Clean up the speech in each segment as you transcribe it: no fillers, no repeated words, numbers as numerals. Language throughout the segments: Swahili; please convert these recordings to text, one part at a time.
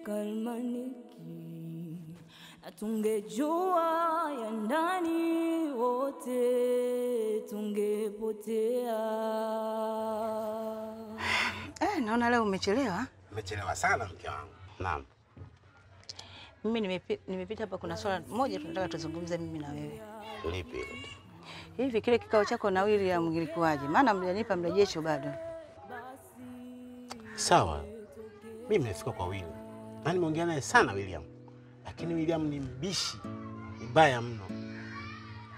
kalmaniki na tungejua ya ndani wote tungepotea. Naona leo umechelewa. Umechelewa sana mke wangu. Naam. Mimi nimepita hapa, kuna swala moja tunataka tuzungumze mimi na wewe. Lipi hilo? Hivi kile kikao chako na William kilikuwaje? Maana mjanipa mrejesho bado. Sawa. Mimi nimefika kwa William. Na nimeongea naye sana William. Lakini William ni mbishi. Mbaya mno.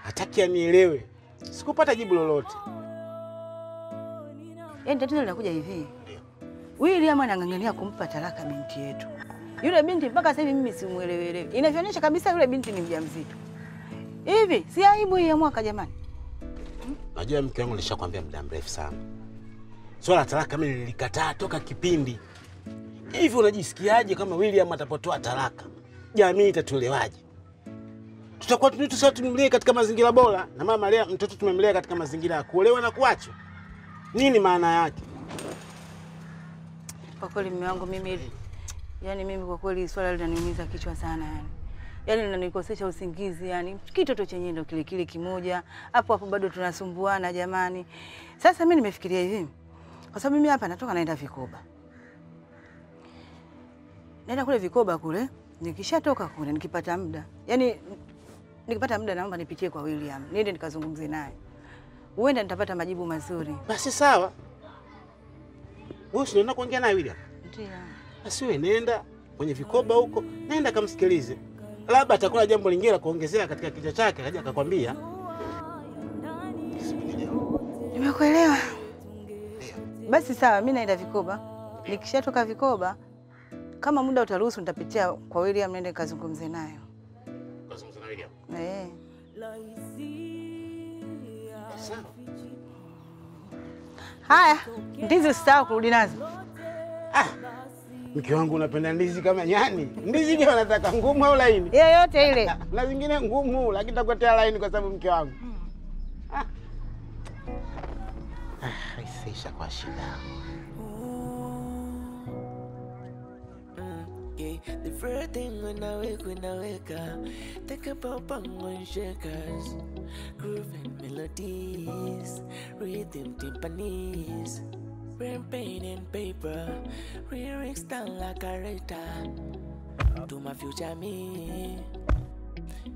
Hataki anielewe. Sikupata jibu lolote. Tatizo linakuja hivi. William anang'ang'ania kumpa talaka binti yetu. Yule binti mpaka sasa hivi mimi simuelewelewi. Inaonyesha kabisa yule binti ni mjamzito. Hivi si aibu hii ya mwaka jamani? Najua mke wangu nilishakwambia muda mrefu sana. Swala talaka mimi nilikataa toka kipindi. Hivi unajisikiaje kama William atapotoa talaka? Jamii itatuelewaje? Tutakuwa tumemlea katika mazingira bora na mama lea mtoto tumemlea katika mazingira ya kuolewa na kuachwa. Nini maana yake? Kwa kweli mume wangu mimi kwa kweli swala linaniumiza kichwa sana yani. Yaani linanikosesha usingizi yani. Kitoto chenyewe ndio kile kimoja. Hapo bado tunasumbuana jamani. Sasa mimi nimefikiria hivi. Kwa sababu mimi hapa natoka naenda Vikoba. Naenda kule Vikoba kule, nikishatoka kule nikipata muda. Yaani nikipata muda naomba nipitie kwa William. Niende nikazungumze naye. Huenda nitapata majibu mazuri. Basi sawa. Wewe unaenda kuongea naye William? Ndio. Basi wewe nenda kwenye Vikoba huko, nenda kamsikilize. Labda atakuwa jambo lingine la kuongezea katika kichwa chake, aje akakwambia. Nimekuelewa. Basi sawa, mimi naenda Vikoba. Nikishatoka Vikoba, kama muda utaruhusu nitapitia kwa William nende kazungumze naye. Kazungumza na William? Sawa. Haya, ndizi usisahau kurudi nazo. Mke wangu unapenda ndizi kama nyani. Ndizi ndio unataka ngumu au laini? Yoyote ile. Na zingine ngumu, lakini takuletea laini kwa sababu mke wangu. Haisisha kwa shida. The first thing when I wake up, think about bang shakers, grooving melodies, rhythm timpanis, brain pain and paper, lyrics down like a writer. To my future me,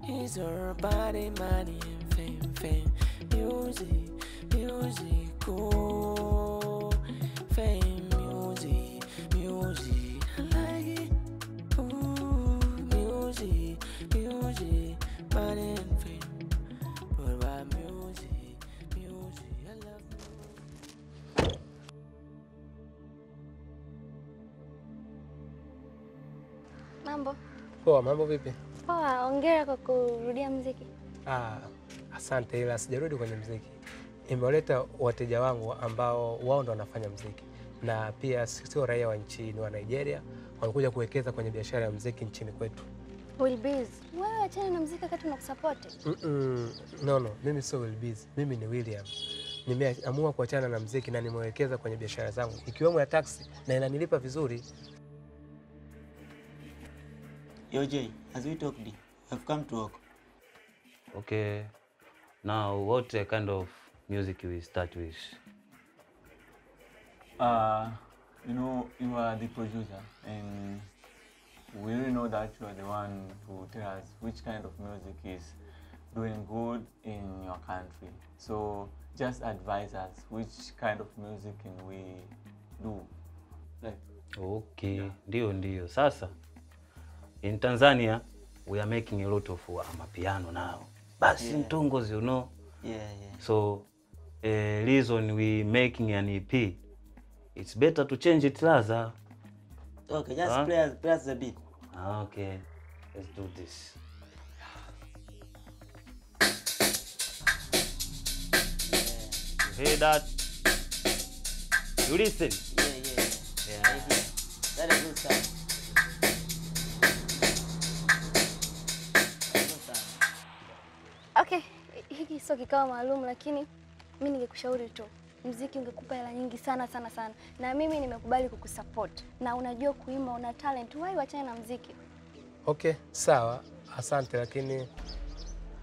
is her body, money and fame, music, oh, fame, music, I like it. Music, money and fame. But about music, I love music. Mambo. Poa, mambo vipi? Poa, hongera kwa kurudia muziki. Asante, ila sijarudi kwenye muziki. Nimeleta wateja wangu ambao wao ndo wanafanya muziki. Na pia sio raia wa nchini wa Nigeria, wanakuja kuwekeza kwenye biashara ya muziki nchini kwetu. Wilbiz, wewe achana na muziki wakati unakusupport. No, mimi sio Wilbiz, mimi ni William. Nimeamua kuachana na muziki na nimewekeza kwenye biashara zangu, ikiwemo ya taxi na inanilipa vizuri. Yo Jay, as we talked, I've come to work. Okay. Now, what kind of music we start with? You are the producer, and we really know that you are the one who tell us which kind of music is doing good in your country. So just advise us which kind of music can we do. Okay, ndio. Sasa, in Tanzania, we are making a lot of amapiano now. Basi ntongos, you know. Yeah. So, reason we making an EP, it's better to change it, Laza. Okay, just play us a bit. Okay, let's do this. You hear that? You listen? Yeah. That is good sound. Okay, hiki sio kikao maalum lakini mimi ningekushauri tu. muziki ungekupa hela nyingi sana sana sana. Na mimi nimekubali kukusupport. Na unajua kuimba, una talent, why uachane na muziki? Okay, sawa. Asante, lakini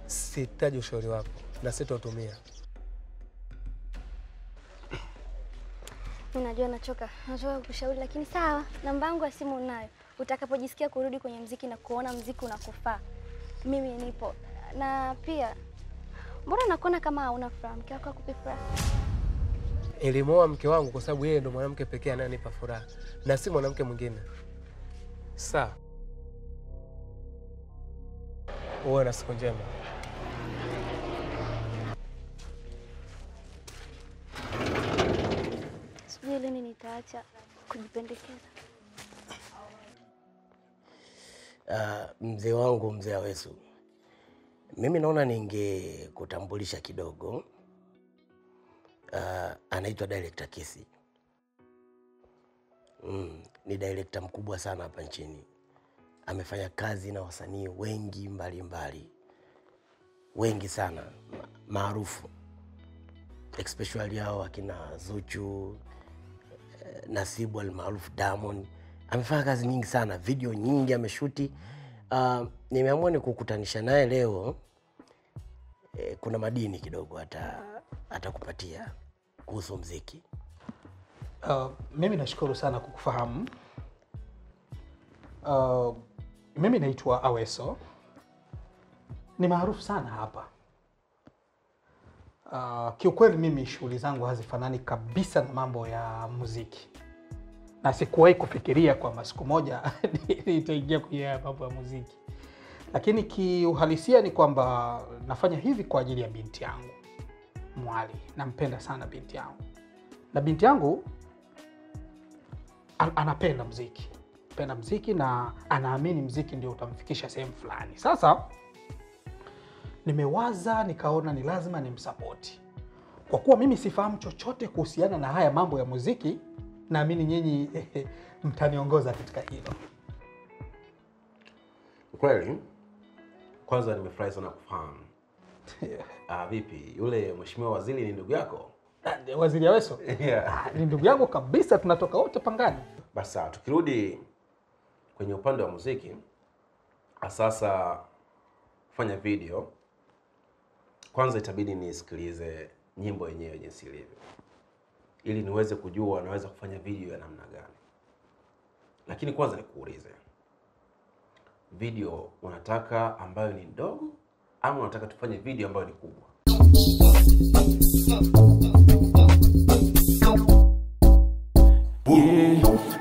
sihitaji ushauri wako na sitautumia. Unajua nachoka kukushauri, lakini sawa. Namba yangu ya simu unayo. Utakapojisikia kurudi kwenye muziki na kuona muziki unakufaa, mimi nipo. Na pia mbona nakuona kama hauna furaha? Mke wako akupi furaha? Nilimoa mke wangu kwa sababu yeye ndo mwanamke pekee anayenipa furaha na si mwanamke mwingine. Sawa. Uwe na siku njema. Sijui lini nitaacha kujipendekeza. Mzee wangu, mzee Awesu, mimi naona ningekutambulisha kidogo. Anaitwa Director Kisi. Ni director mkubwa sana hapa nchini. Amefanya kazi na wasanii wengi mbalimbali. Wengi sana maarufu. Especially hao akina Zuchu, Nasibu almaarufu Diamond. Amefanya kazi nyingi sana, video nyingi ameshuti. Nimeamua nikukutanisha naye leo. Kuna madini kidogo atakupatia kuhusu muziki. Mimi nashukuru sana kukufahamu. Mimi naitwa Aweso. Ni maarufu sana hapa. Kiukweli mimi shughuli zangu hazifanani kabisa na mambo ya muziki. Na sikuwahi kufikiria kwa siku moja nitaingia kwenye mambo ya muziki. Lakini kiuhalisia ni kwamba nafanya hivi kwa ajili ya binti yangu Mwali. Nampenda sana binti yangu. Na binti yangu anapenda muziki. Anapenda muziki na anaamini muziki ndio utamfikisha sehemu fulani. Sasa nimewaza nikaona ni lazima nimsupport. Kwa kuwa mimi sifahamu chochote kuhusiana na haya mambo ya muziki, naamini nyinyi mtaniongoza katika hilo. Kweli? Kwanza nimefurahi sana kufahamu. Vipi? Yule mheshimiwa waziri ni ndugu yako? Waziri Aweso? Yeah. Ni ndugu yangu kabisa, tunatoka wote Pangani. Basi tukirudi kwenye upande wa muziki, sasa kufanya video, kwanza itabidi nisikilize nyimbo yenyewe jinsi ilivyo, ili niweze kujua naweza kufanya video ya namna gani. Lakini kwanza nikuulize, video unataka ambayo ni ndogo ama unataka tufanye video ambayo ni kubwa?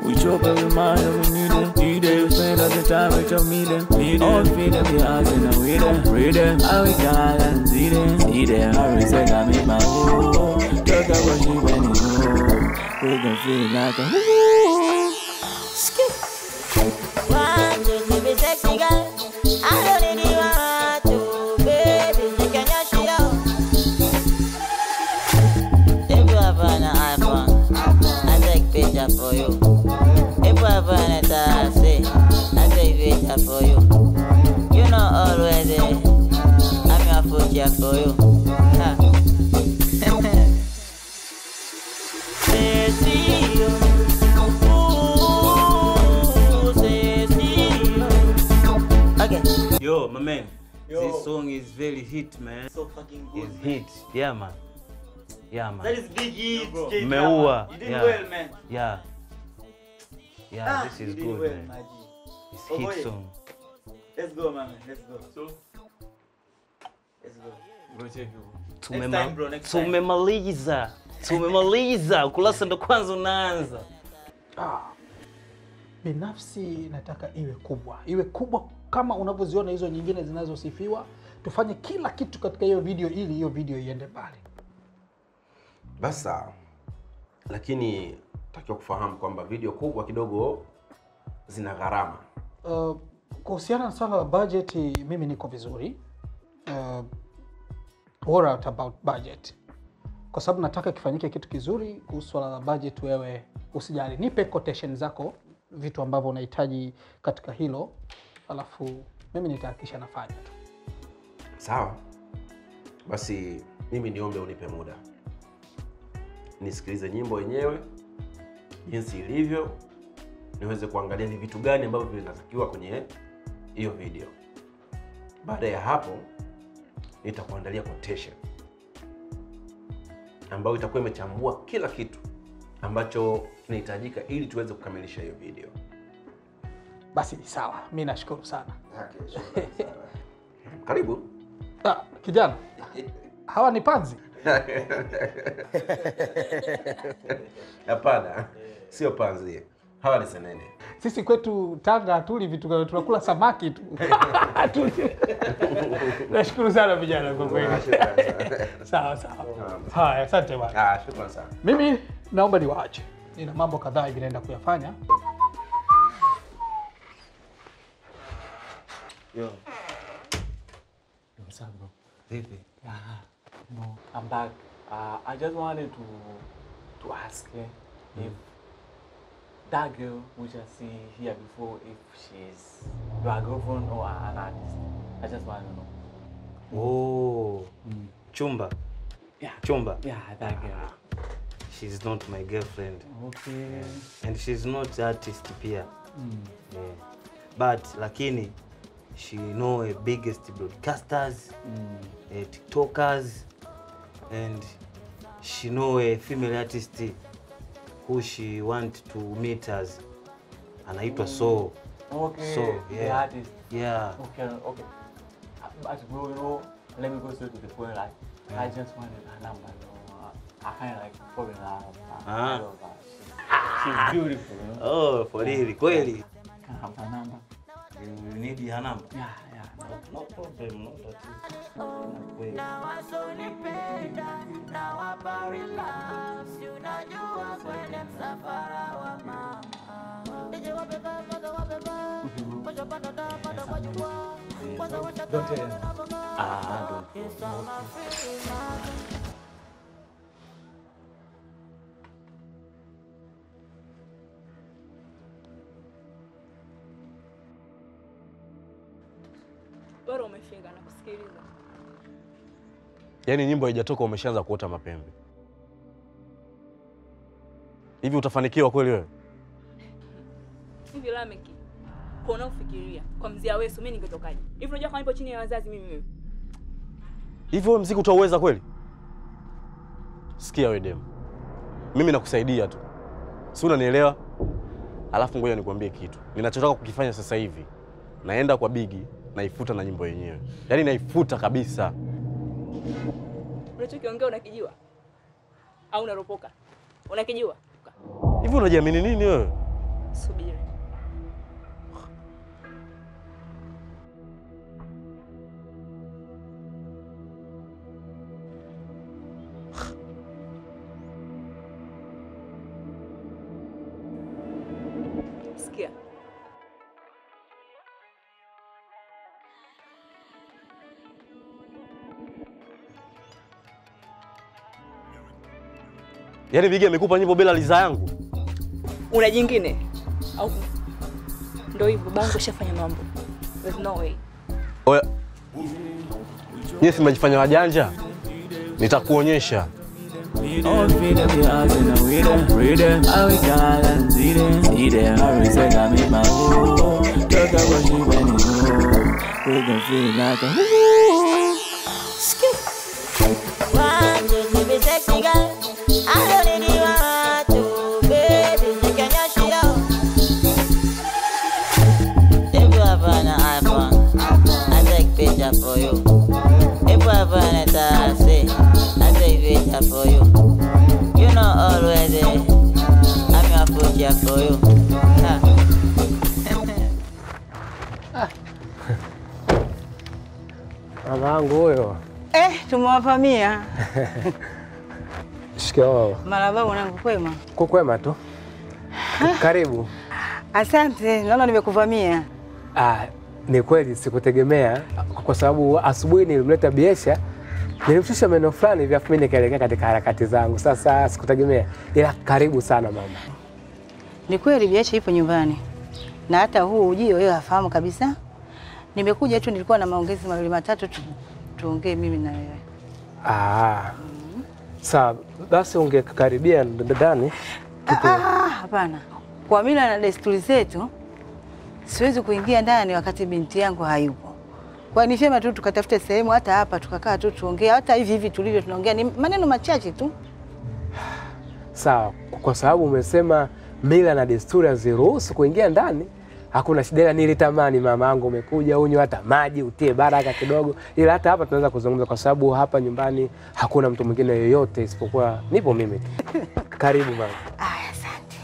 We chop every mind and we need it. Need it, you spend all the time with your meeting. Need it, all feel that we are in a reading. Reading, how we got and see it. See it, how we say I make my own. Talk about she when you know. We can feel like a woo. Skip. Want to be sexy girl. I don't need you want to, baby. You can just shit out. If you have an iPhone, I take picture for you. If you have an taxi, I take picture for you. You know already, I'm your foot here for you. Yo, my man. Yo. This song is very hit, man. So fucking good. It's hit. Yeah, man. Yeah, man. That is big hit. Meua. You did well, man. Yeah. Yeah, this is good, well, man. It's oh, hit boy. song. Let's go, man. Let's go. So, let's go. Go check you. Next time, bro. Next time. Tumemaliza. Tumemaliza. Ukurasa ndo kwanza unaanza. Binafsi nataka iwe kubwa. Iwe kubwa kama unavyoziona hizo nyingine zinazosifiwa. Tufanye kila kitu katika hiyo video ili hiyo video iende mbali. Basi lakini takiwa kufahamu kwamba video kubwa kidogo zina gharama. Kuhusiana na swala la budget, mimi niko vizuri. What about budget? Kwa sababu nataka kifanyike kitu kizuri. Kuhusu swala la budget, wewe usijali. Nipe quotation zako, vitu ambavyo unahitaji katika hilo. Alafu mimi nitahakikisha nafanya tu. Sawa. Basi mimi niombe unipe muda. nisikilize nyimbo yenyewe jinsi ilivyo, niweze kuangalia ni vitu gani ambavyo vinatakiwa kwenye hiyo video. Baada ya hapo nitakuandalia quotation ambayo itakuwa imechambua kila kitu ambacho kinahitajika ili tuweze kukamilisha hiyo video. Basi ni sawa. Mimi nashukuru sana. Okay, shukrani sana. Karibu. Kijana. Hawa ni panzi? Hapana, sio panzi. Hawa ni senene. Sisi kwetu Tanga hatuli vitu, tunakula samaki tu. Nashukuru sana vijana kwa kweli. Sawa sawa. Haya, asante bwana. Shukrani sana. Mimi naomba niwaache. Nina mambo kadhaa hivi naenda kuyafanya. Yo. What's up, bro? Vipi? Yeah, no, I'm back. I just wanted to ask if that girl which I see here before, if she's your girlfriend or an artist. I just want to know. Oh, Chumba. Yeah. Chumba. Yeah, that girl. She's not my girlfriend. Okay. Yeah. And she's not artist pia. Yeah. But lakini she know a biggest broadcasters, TikTokers, and she know a female artist who she want to meet us. Anaitwa So. Okay. So, The yeah. artist. Yeah. Okay. But bro, you know, let me go straight to the point. Like, I just wanted her number. You know, I kind of like fall in love. She's beautiful. You know? Oh, for real, kweli. Can I have her number? You need her number? Yeah. No problem, no tatizo. Don't tell her. Don't. Bora umefika na kusikiliza. Yaani nyimbo haijatoka umeshaanza kuota mapembe. Hivi utafanikiwa kweli wewe? Hivi Lameki, kwa unaofikiria kwa mzee Aweso mimi ningetokaje? Hivi unajua kama nipo chini ya wazazi mimi. Hivi wewe muziki utauweza kweli? Sikia wewe demu. Mimi nakusaidia tu. Si unanielewa? Alafu ngoja nikwambie kitu. Ninachotaka kukifanya sasa hivi. Naenda kwa Bigi, naifuta na nyimbo yenyewe. Yaani naifuta kabisa. Unachokiongea unakijua? Au unaropoka? Unakijua? Hivi unajiamini nini wewe? Subiri. Sikia. Yaani Bigi amekupa nyimbo bila liza yangu? Una jingine? Au ndio hivyo bango shafanya mambo. There's no way. Oya. Nyie si mnajifanya wajanja? Nitakuonyesha. For you, if I find a taxi, I take picture for you. You know always, I'm your future for you. Mamangu huyo. Tumewavamia. Shikamoo. Marahaba mwanangu, kwema? Kwema tu. Karibu. Asante, naona nimekuvamia. Ni kweli sikutegemea kwa sababu asubuhi nilimleta Biesha, nilimshusha maneno fulani vya mimi nikaelekea katika harakati zangu. Sasa sikutegemea. Ila karibu sana mama. Ni kweli Biesha ipo nyumbani. Na hata huu ujio yeye hafahamu kabisa. Nimekuja tu, nilikuwa na maongezi mawili matatu tuongee mimi na wewe. Sawa, basi ungekaribia ndani. Hapana. Kwa mila na desturi zetu siwezi kuingia ndani wakati binti yangu hayupo. Kwa ni vyema tu tukatafute sehemu hata hapa tukakaa tu tuongee, hata hivi tulivyo tunaongea ni maneno machache tu. Sawa, kwa sababu umesema mila na desturi haziruhusu kuingia ndani, hakuna shida. Nilitamani mama yangu umekuja unywe hata maji utie baraka kidogo, ila hata hapa tunaweza kuzungumza kwa sababu hapa nyumbani hakuna mtu mwingine yoyote isipokuwa nipo mimi tu. Karibu mama. Asante.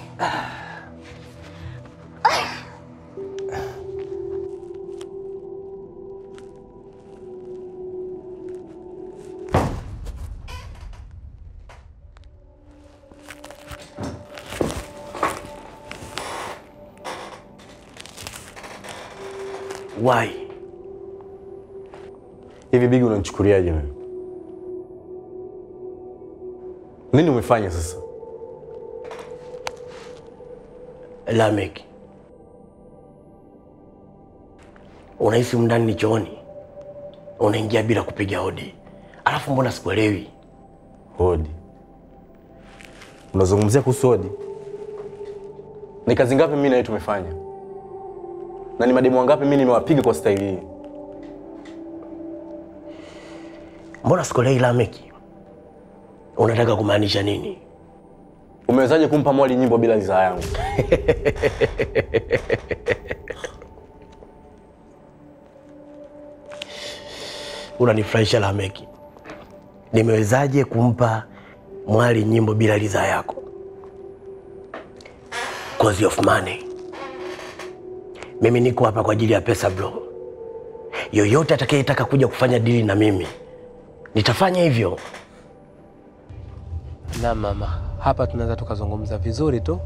Why? Hivi Bigi unanichukuliaje mimi? Nini umefanya sasa? Lamek, unahisi mndani ni chooni? Unaingia bila kupiga hodi. Alafu mbona sikuelewi? Hodi? Unazungumzia kuhusu hodi? Ni kazi ngapi mimi na wewe tumefanya? Na ni mademu wangapi mimi nimewapiga kwa staili hii? Mbona sikuelewi Lamek? Unataka kumaanisha nini? Umewezaje kumpa Mwali nyimbo bila ridhaa yangu? Unanifurahisha Lamek. Nimewezaje kumpa Mwali nyimbo bila ridhaa yako? Cause of money. Mimi niko hapa kwa ajili ya pesa bro. Yoyote atakayetaka kuja kufanya dili na mimi nitafanya hivyo. Na mama, hapa tunaweza tukazungumza vizuri tu.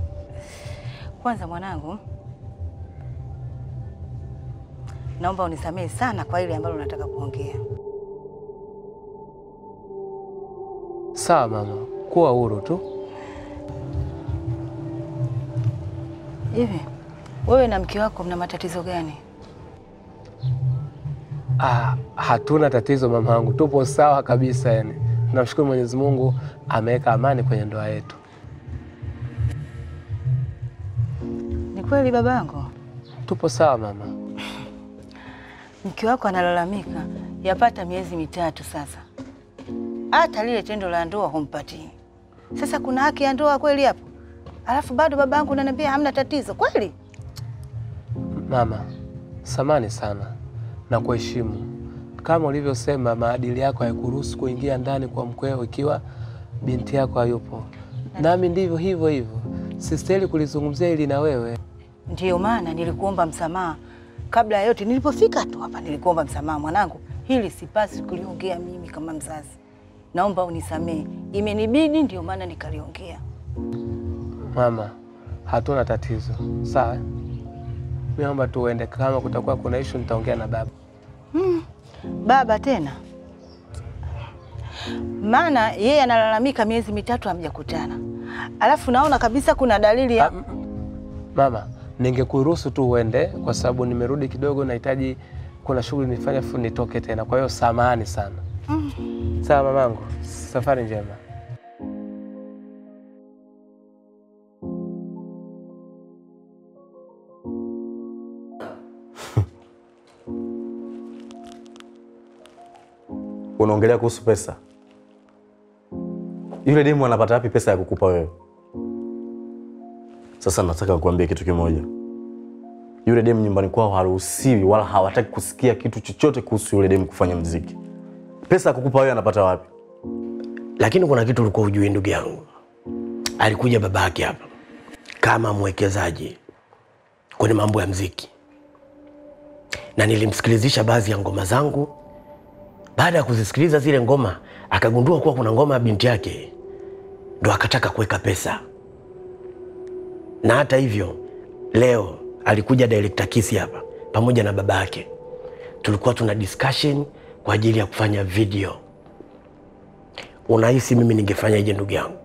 Kwanza mwanangu, naomba unisamehe sana kwa ile ambalo unataka kuongea. Sawa mama, kuwa huru tu. Hivi wewe na mke wako mna matatizo gani? Hatuna tatizo mama wangu, tupo sawa kabisa yani. Namshukuru Mwenyezi Mungu ameweka amani kwenye ndoa yetu. Ni kweli babangu? Tupo sawa mama. Mke wako analalamika yapata miezi 3 sasa. Hata lile tendo la ndoa humpatii. Sasa kuna haki ya ndoa kweli hapo? Alafu bado babangu ananiambia hamna tatizo kweli? Mama, samani sana na kuheshimu. Kama ulivyosema maadili yako hayakuruhusu kuingia ndani kwa mkweo ikiwa binti yako hayupo. Nami ndivyo hivyo hivyo. Sistahili kulizungumzia hili na wewe. Ndiyo maana nilikuomba msamaha. Kabla ya yote nilipofika tu hapa nilikuomba msamaha mwanangu. Hili sipasi kuliongea mimi kama mzazi. Naomba unisamehe. Imenibidi ndio maana nikaliongea. Mama, hatuna tatizo. Sawa? Mimi naomba tu uende, kama kutakuwa kuna issue nitaongea na baba. Baba tena? Maana yeye analalamika miezi 3 hamjakutana. Alafu naona kabisa kuna dalili ya Mama, ningekuruhusu tu uende kwa sababu nimerudi kidogo, nahitaji kuna shughuli nifanye fu nitoke tena. Kwa hiyo samahani sana. Sawa mamangu, safari njema. Unaongelea kuhusu pesa? Yule demu anapata wapi pesa ya kukupa wewe? Sasa nataka kukuambia kitu kimoja. Yule demu nyumbani kwao haruhusiwi wala hawataki kusikia kitu chochote kuhusu yule demu kufanya muziki. Pesa ya kukupa wewe anapata wapi? Lakini kuna kitu ulikuwa hujui ndugu yangu. Alikuja babake hapa kama mwekezaji kwenye mambo ya muziki. Na nilimsikilizisha baadhi ya ngoma zangu. Baada ya kuzisikiliza zile ngoma, akagundua kuwa kuna ngoma ya binti yake. Ndo akataka kuweka pesa. Na hata hivyo, leo alikuja director Kisi hapa pamoja na babake. Tulikuwa tuna discussion kwa ajili ya kufanya video. Unahisi mimi ningefanya aje ndugu yangu?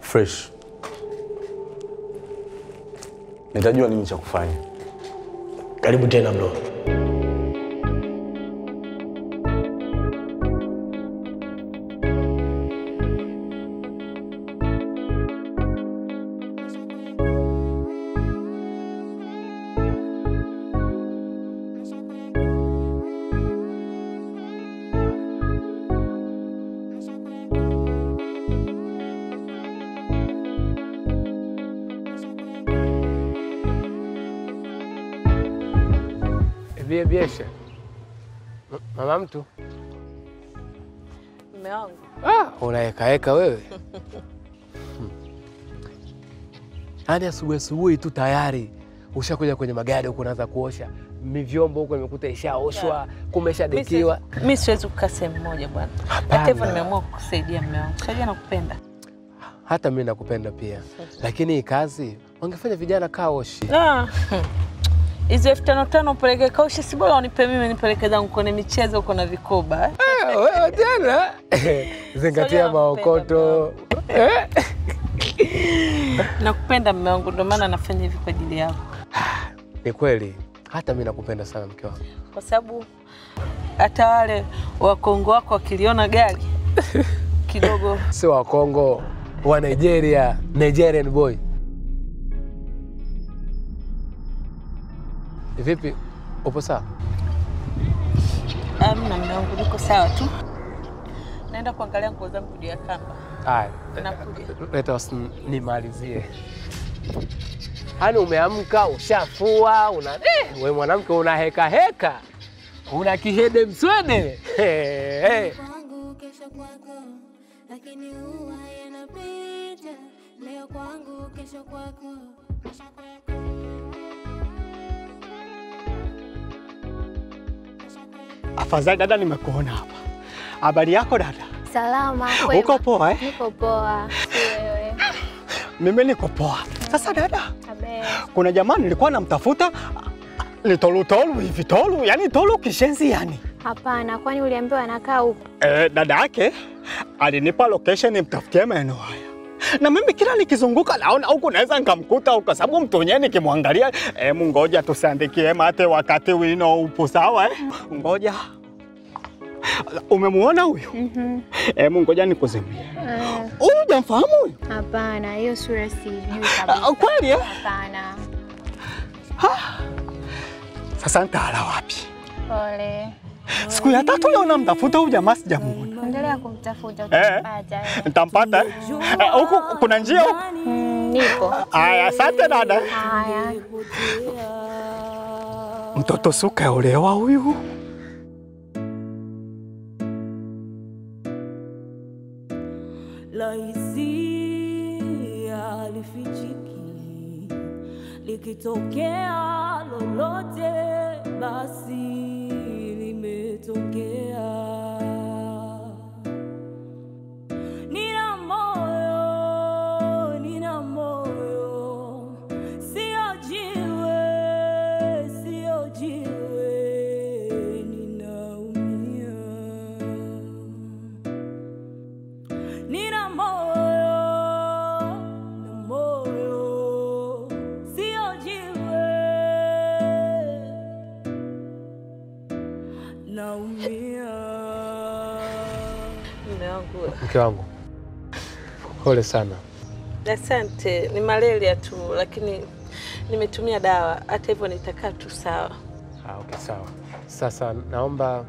Fresh. Nitajua nini cha kufanya. Karibu tena bro. Biesha. Mama mtu. Mume wangu. Unaeka wewe. Hadi asubuhi tu tayari ushakuja kwenye magari huko unaanza kuosha. Mivyombo huko nimekuta ishaoshwa, kumeshadekiwa. Mimi siwezi kukaa sehemu moja bwana. Hata hivyo nimeamua kukusaidia mume wangu. Unajua nakupenda. Hata mimi nakupenda pia. Lakini hii kazi wangefanya vijana kaoshi. Hizo 5,500 upeleke kaoshi, si bora unipe mimi nipeleke zangu kwenye michezo huko na vikoba. Wewe tena. Zingatia maokoto. Nakupenda mume wangu, ndio maana nafanya hivi kwa ajili yako. Ni kweli. Hata mimi nakupenda sana mke wangu. Kwa sababu hata wale wa Kongo wako wakiliona gari kidogo. Si wa Kongo, wa Nigeria, Nigerian boy. Vipi? Upo sawa? Amna mume wangu, niko sawa tu. Naenda kuangalia nguo zangu juu ya kamba. Haya. Nakuja. Leta nimalizie. Hani umeamka, ushafua, wewe mwanamke una heka. Una kihede mswede. Kwangu kesho kwako, lakini huwa yanapita. Leo kwangu kesho kwako. Afadhali dada, nimekuona hapa. Habari yako dada? Salama. Uko poa eh? Niko poa. Si wewe? Mimi niko poa. Sasa dada, Abe. kuna jamaa nilikuwa namtafuta ni tolu hivi tolu, yani tolu kishenzi yani. Hapana, kwani uliambiwa anakaa huko? Dada yake alinipa location nimtafutie maeneo haya. Na mimi kila nikizunguka naona huko naweza nikamkuta huko, kwa sababu mtu mwenyewe nikimwangalia, ngoja tusiandikie mate wakati wino upo sawa eh? Ngoja. Umemuona huyu? Ngoja nikuzimie. Huyu hujamfahamu huyu? Hapana, hiyo sura sijui kabisa. Kweli eh? Hapana. Sasa nitaala wapi? Pole. Siku ya 3 leo namtafuta huyu jamaa sijamuona. Endelea kumtafuta utampata. Nitampata. Huku kuna njia huku? Nipo. Haya, asante dada. Haya. Mtoto suka olewa huyu. Laisi alifichiki, likitokea lolote basi limetokea. Nina moyo, sio jiwe, ninaumia. Nina moyo, sio jiwe, naumia. Mke wangu. Pole sana. Asante, ni malaria tu, lakini nimetumia dawa. Hata hivyo nitakaa tu sawa. Okay, sawa. Sasa naomba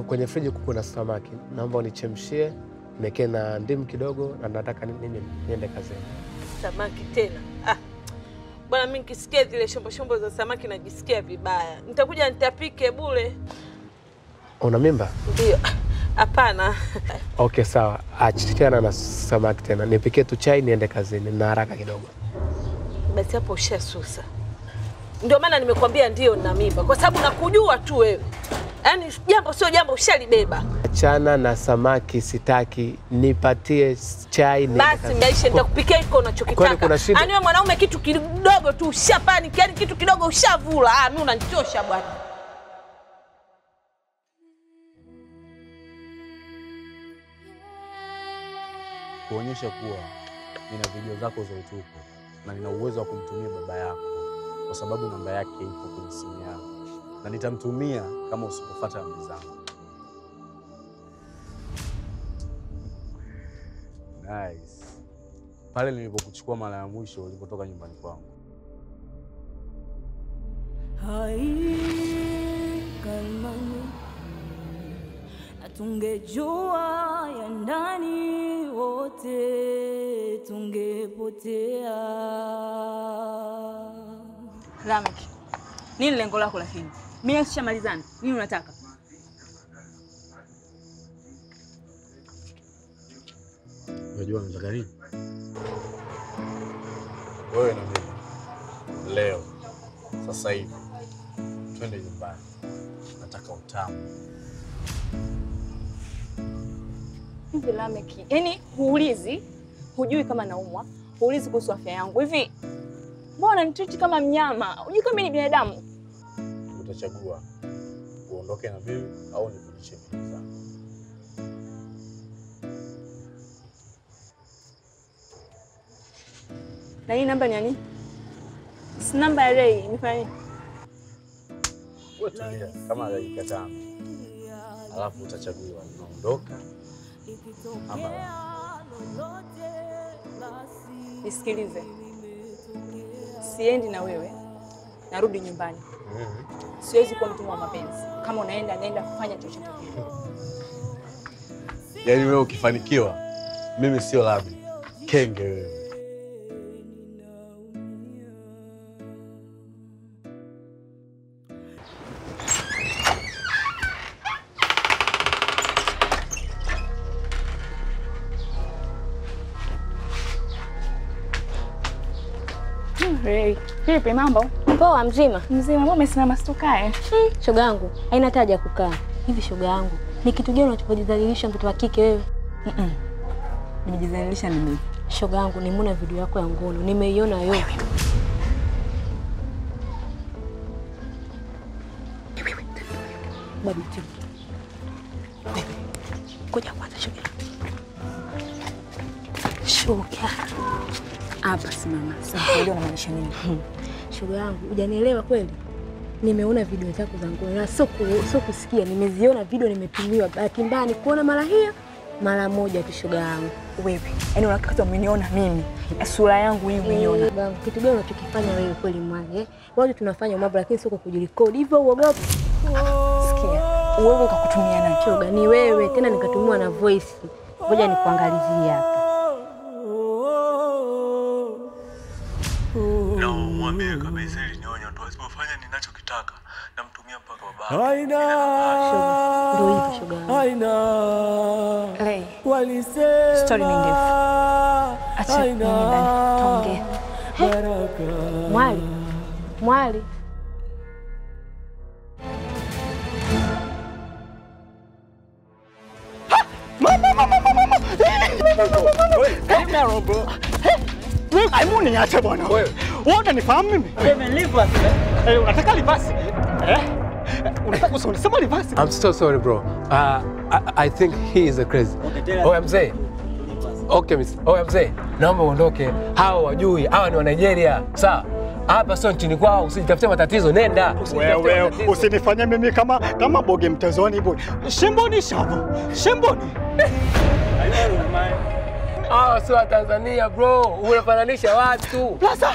kwenye friji kuna samaki. Naomba unichemshie, niweke na ndimu kidogo, na nataka niende kazini. Samaki tena? Bwana, mimi nikisikia zile shombo za samaki najisikia vibaya. Nitakuja nitapike bure. Una mimba? Ndio. Hapana. Okay, sawa. Achana na samaki tena. Nipikie tu chai niende kazini na haraka kidogo. Basi hapo ushasusa. Ndio maana nimekuambia ndio na mimba, kwa sababu nakujua tu wewe. Yaani jambo sio jambo ushalibeba. Achana na samaki, sitaki. Nipatie chai niende kazini. Basi maisha nitakupikia iko unachokitaka. Yaani wewe mwanaume kitu kidogo tu ushapani, yaani kitu kidogo ushavula. Mimi unanichosha bwana. Kuonyesha kuwa nina video zako za utupu na nina uwezo wa kumtumia baba yako, kwa sababu namba yake ipo kwenye simu yangu, na nitamtumia kama usipofuata amri zangu. Nice. Pale nilipokuchukua mara ya mwisho ulipotoka nyumbani kwangu. Kalmani, na tungejua ya ndani wote tungepotea. Lamek, nini lengo lako lakini? Mimi sishamalizana. Nini unataka? Unajua nataka nini? Wewe na mimi leo sasa hivi twende nyumbani. Nataka utamu. Hivi Lameki, yaani huulizi, hujui kama naumwa, huulizi kuhusu afya yangu. Hivi mbona nitreat kama mnyama? Hujui kama mimi ni binadamu? Utachagua uondoke na mimi au nifundishe vitu zangu. Na hii namba ni nani? Si namba ya Ray, nifanye nini? Wewe tulia kama dakika 5. Alafu utachagua unaondoka ama nisikilize. Siendi na wewe. Narudi nyumbani. Siwezi kuwa mtumwa wa mapenzi. Kama unaenda nenda kufanya chochote kile. Yaani wewe ukifanikiwa mimi sio Labi. Kenge wewe. Ray, vipi mambo? Poa, mzima? Mzima, mbona umesimama situkae? Shoga yangu, haina hata haja kukaa. Hivi shoga yangu, ni kitu gani unachojidhalilisha mtoto wa kike wewe? Nimejidhalilisha mimi. Shoga yangu, nimeona video yako ya ngono, nimeiona yote. Babu tu. Ngoja kwanza shoga. Shoga. Hapa simama. Sasa ndio unamaanisha nini? Shoga yangu, hujanielewa kweli? Nimeona video zako za ngono na sio kusikia, nimeziona video, nimepimiwa. Bahati mbaya ni kuona mara hiyo mara moja tu shoga yangu. Wewe, yaani unataka umeniona mimi? Sura yangu hii umeniona. Babu, kitu gani unachokifanya wewe kweli mwage? Watu tunafanya mambo lakini sio kwa kujirekodi. Hivyo uogope. Sikia. Wewe ukakutumia nani? Shoga, ni wewe tena nikatumiwa na voice. Ngoja nikuangalizie hapa. No, mwambie kabisa ili nionyo tu asipofanya ninachokitaka namtumia mpaka baba. Haina. Ndio hivyo shoga. Haina. Ray. Walisema. Story ni ndefu. Acha niende ndani. Tuongee. Baraka. Mwali. Mwali. Mama. Bro. Wewe aimu niache bwana. Wewe unanifahamu mimi? Umelipa. Unataka libasi? Unataka usema libasi? I'm so sorry bro. I think he is a crazy. Oh, mzee. Okay, miss. Oh, mzee. Naomba uondoke. Hao wajui, hawa ni wa Nigeria. Sawa? Hapa sio nchini kwao, usijitafutie matatizo, nenda. Wewe usinifanye mimi kama boge mtazoni boy. Shimboni shavu. Shimboni. Sio wa Tanzania bro. Unafananisha watu. Plaza.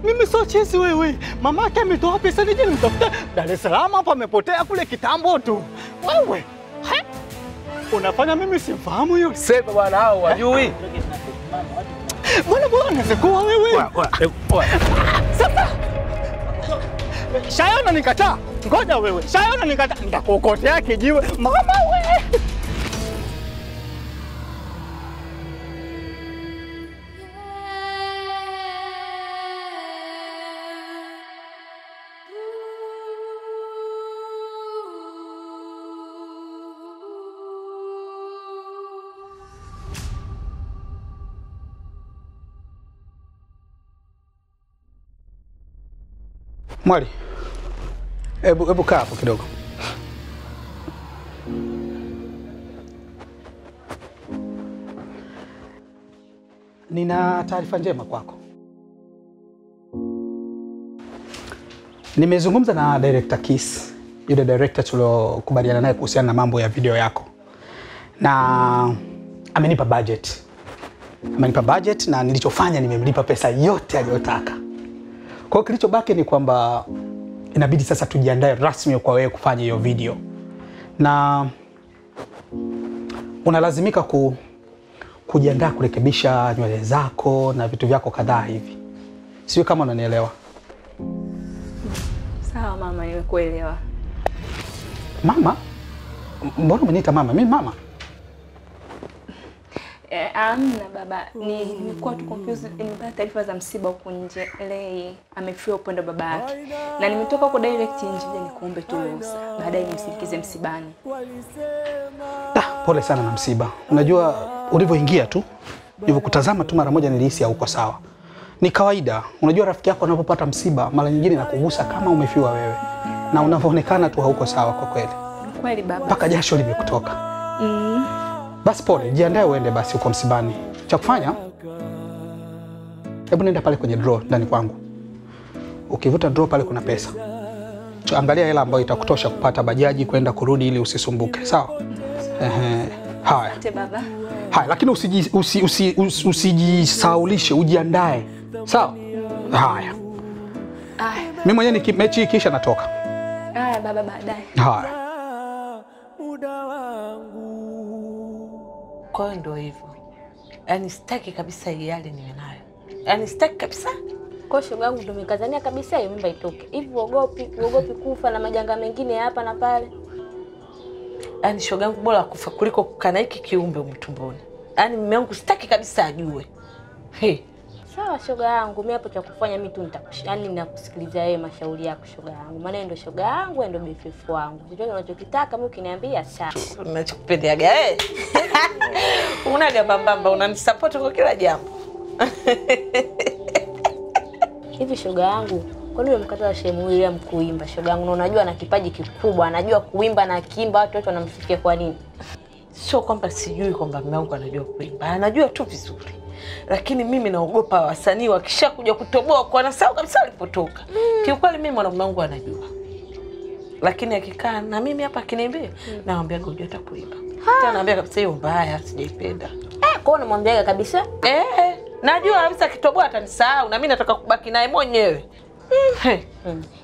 Mimi sio chesi wewe. Mamake ametoa pesa nije nimtafuta Dar es Salaam hapa amepotea kule kitambo tu. Wewe. Unafanya mimi simfahamu yule. Sema bwana hao wajui. Mbona unazikuwa wewe? Sasa. Shayona nikataa. Ngoja wewe. Shayona nikataa. Nitakuokotea kijiwe. Mama wewe. Mwali, hebu kaa hapo kidogo. Nina taarifa njema kwako. Nimezungumza na director Kiss, yule director tuliokubaliana naye kuhusiana na mambo ya video yako, na amenipa budget. Na nilichofanya nimemlipa pesa yote aliyotaka. Kwa hiyo kilichobaki ni kwamba inabidi sasa tujiandae rasmi kwa wewe kufanya hiyo video. Na unalazimika kujiandaa kurekebisha nywele zako na vitu vyako kadhaa hivi. Sio kama unanielewa. Sawa mama, nimekuelewa. Mama? Mbona umeniita mama? Mimi mama? Amna baba, nimekuwa tu confused. Nimepata taarifa za msiba huko nje. Lei amefiwa upendo baba yake. Na nimetoka huko direct nje nikuombe tu ruhusa. Baadaye nimsindikize msibani. Pole sana na msiba. Unajua ulivyoingia tu, nilivyokutazama tu mara moja nilihisi hauko sawa. Ni kawaida. Unajua rafiki yako anapopata msiba mara nyingine inakugusa kama umefiwa wewe. Na unavyoonekana tu hauko sawa kwa kweli. Kweli baba. Mpaka jasho limekutoka. Basi pole, jiandae uende basi uko msibani. Cha kufanya? Hebu nenda pale kwenye draw ndani kwangu. Ukivuta draw pale kuna pesa. Angalia hela ambayo itakutosha kupata bajaji kwenda kurudi ili usisumbuke, sawa? Haya. Asante baba. Haya, lakini usijisaulishe, ujiandae. Sawa? Haya. Mimi mwenyewe ni mechi kisha natoka. Haya baba, baadaye. Haya. Kwa hiyo ndio hivyo. Yaani sitaki kabisa yale niwe nayo. Yaani sitaki kabisa. Kwa shoga yangu ndio nimekazania kabisa hiyo mimba itoke. Hivi uogopi kufa na majanga mengine hapa na pale. Yaani shoga yangu bora kufa kuliko kukana hiki kiumbe mtumboni. Yaani mume wangu sitaki kabisa ajue. Sawa shoga yangu, mimi hapo cha kufanya mimi tu yaani ninakusikiliza wewe mashauri yako shoga yangu. Maana ndio shoga yangu, ndio BFF wangu. Chochote unachokitaka mimi ukiniambia sawa. Ninachokupendeaga unaga bambamba, unanisupport kwa kila jambo. Hivi shoga yangu, kwa nini umemkataza Shemu William kuimba shoga yangu? Na unajua ana kipaji kikubwa, anajua kuimba na akiimba watu wote wanamsikia kwa nini? Sio kwamba sijui kwamba mume wangu anajua kuimba. Anajua tu vizuri. Lakini mimi naogopa wasanii wakishakuja kutoboa kwa nasahau kabisa walipotoka. Kiukweli mimi mume wangu anajua. Lakini akikaa na mimi hapa akiniambia, naambia ngoja atakuimba. Tena naambia kabisa hiyo mbaya, sijaipenda. Kwa nini namwambia kabisa? Najua kabisa kitoboa atanisahau na mimi nataka kubaki naye mwenyewe.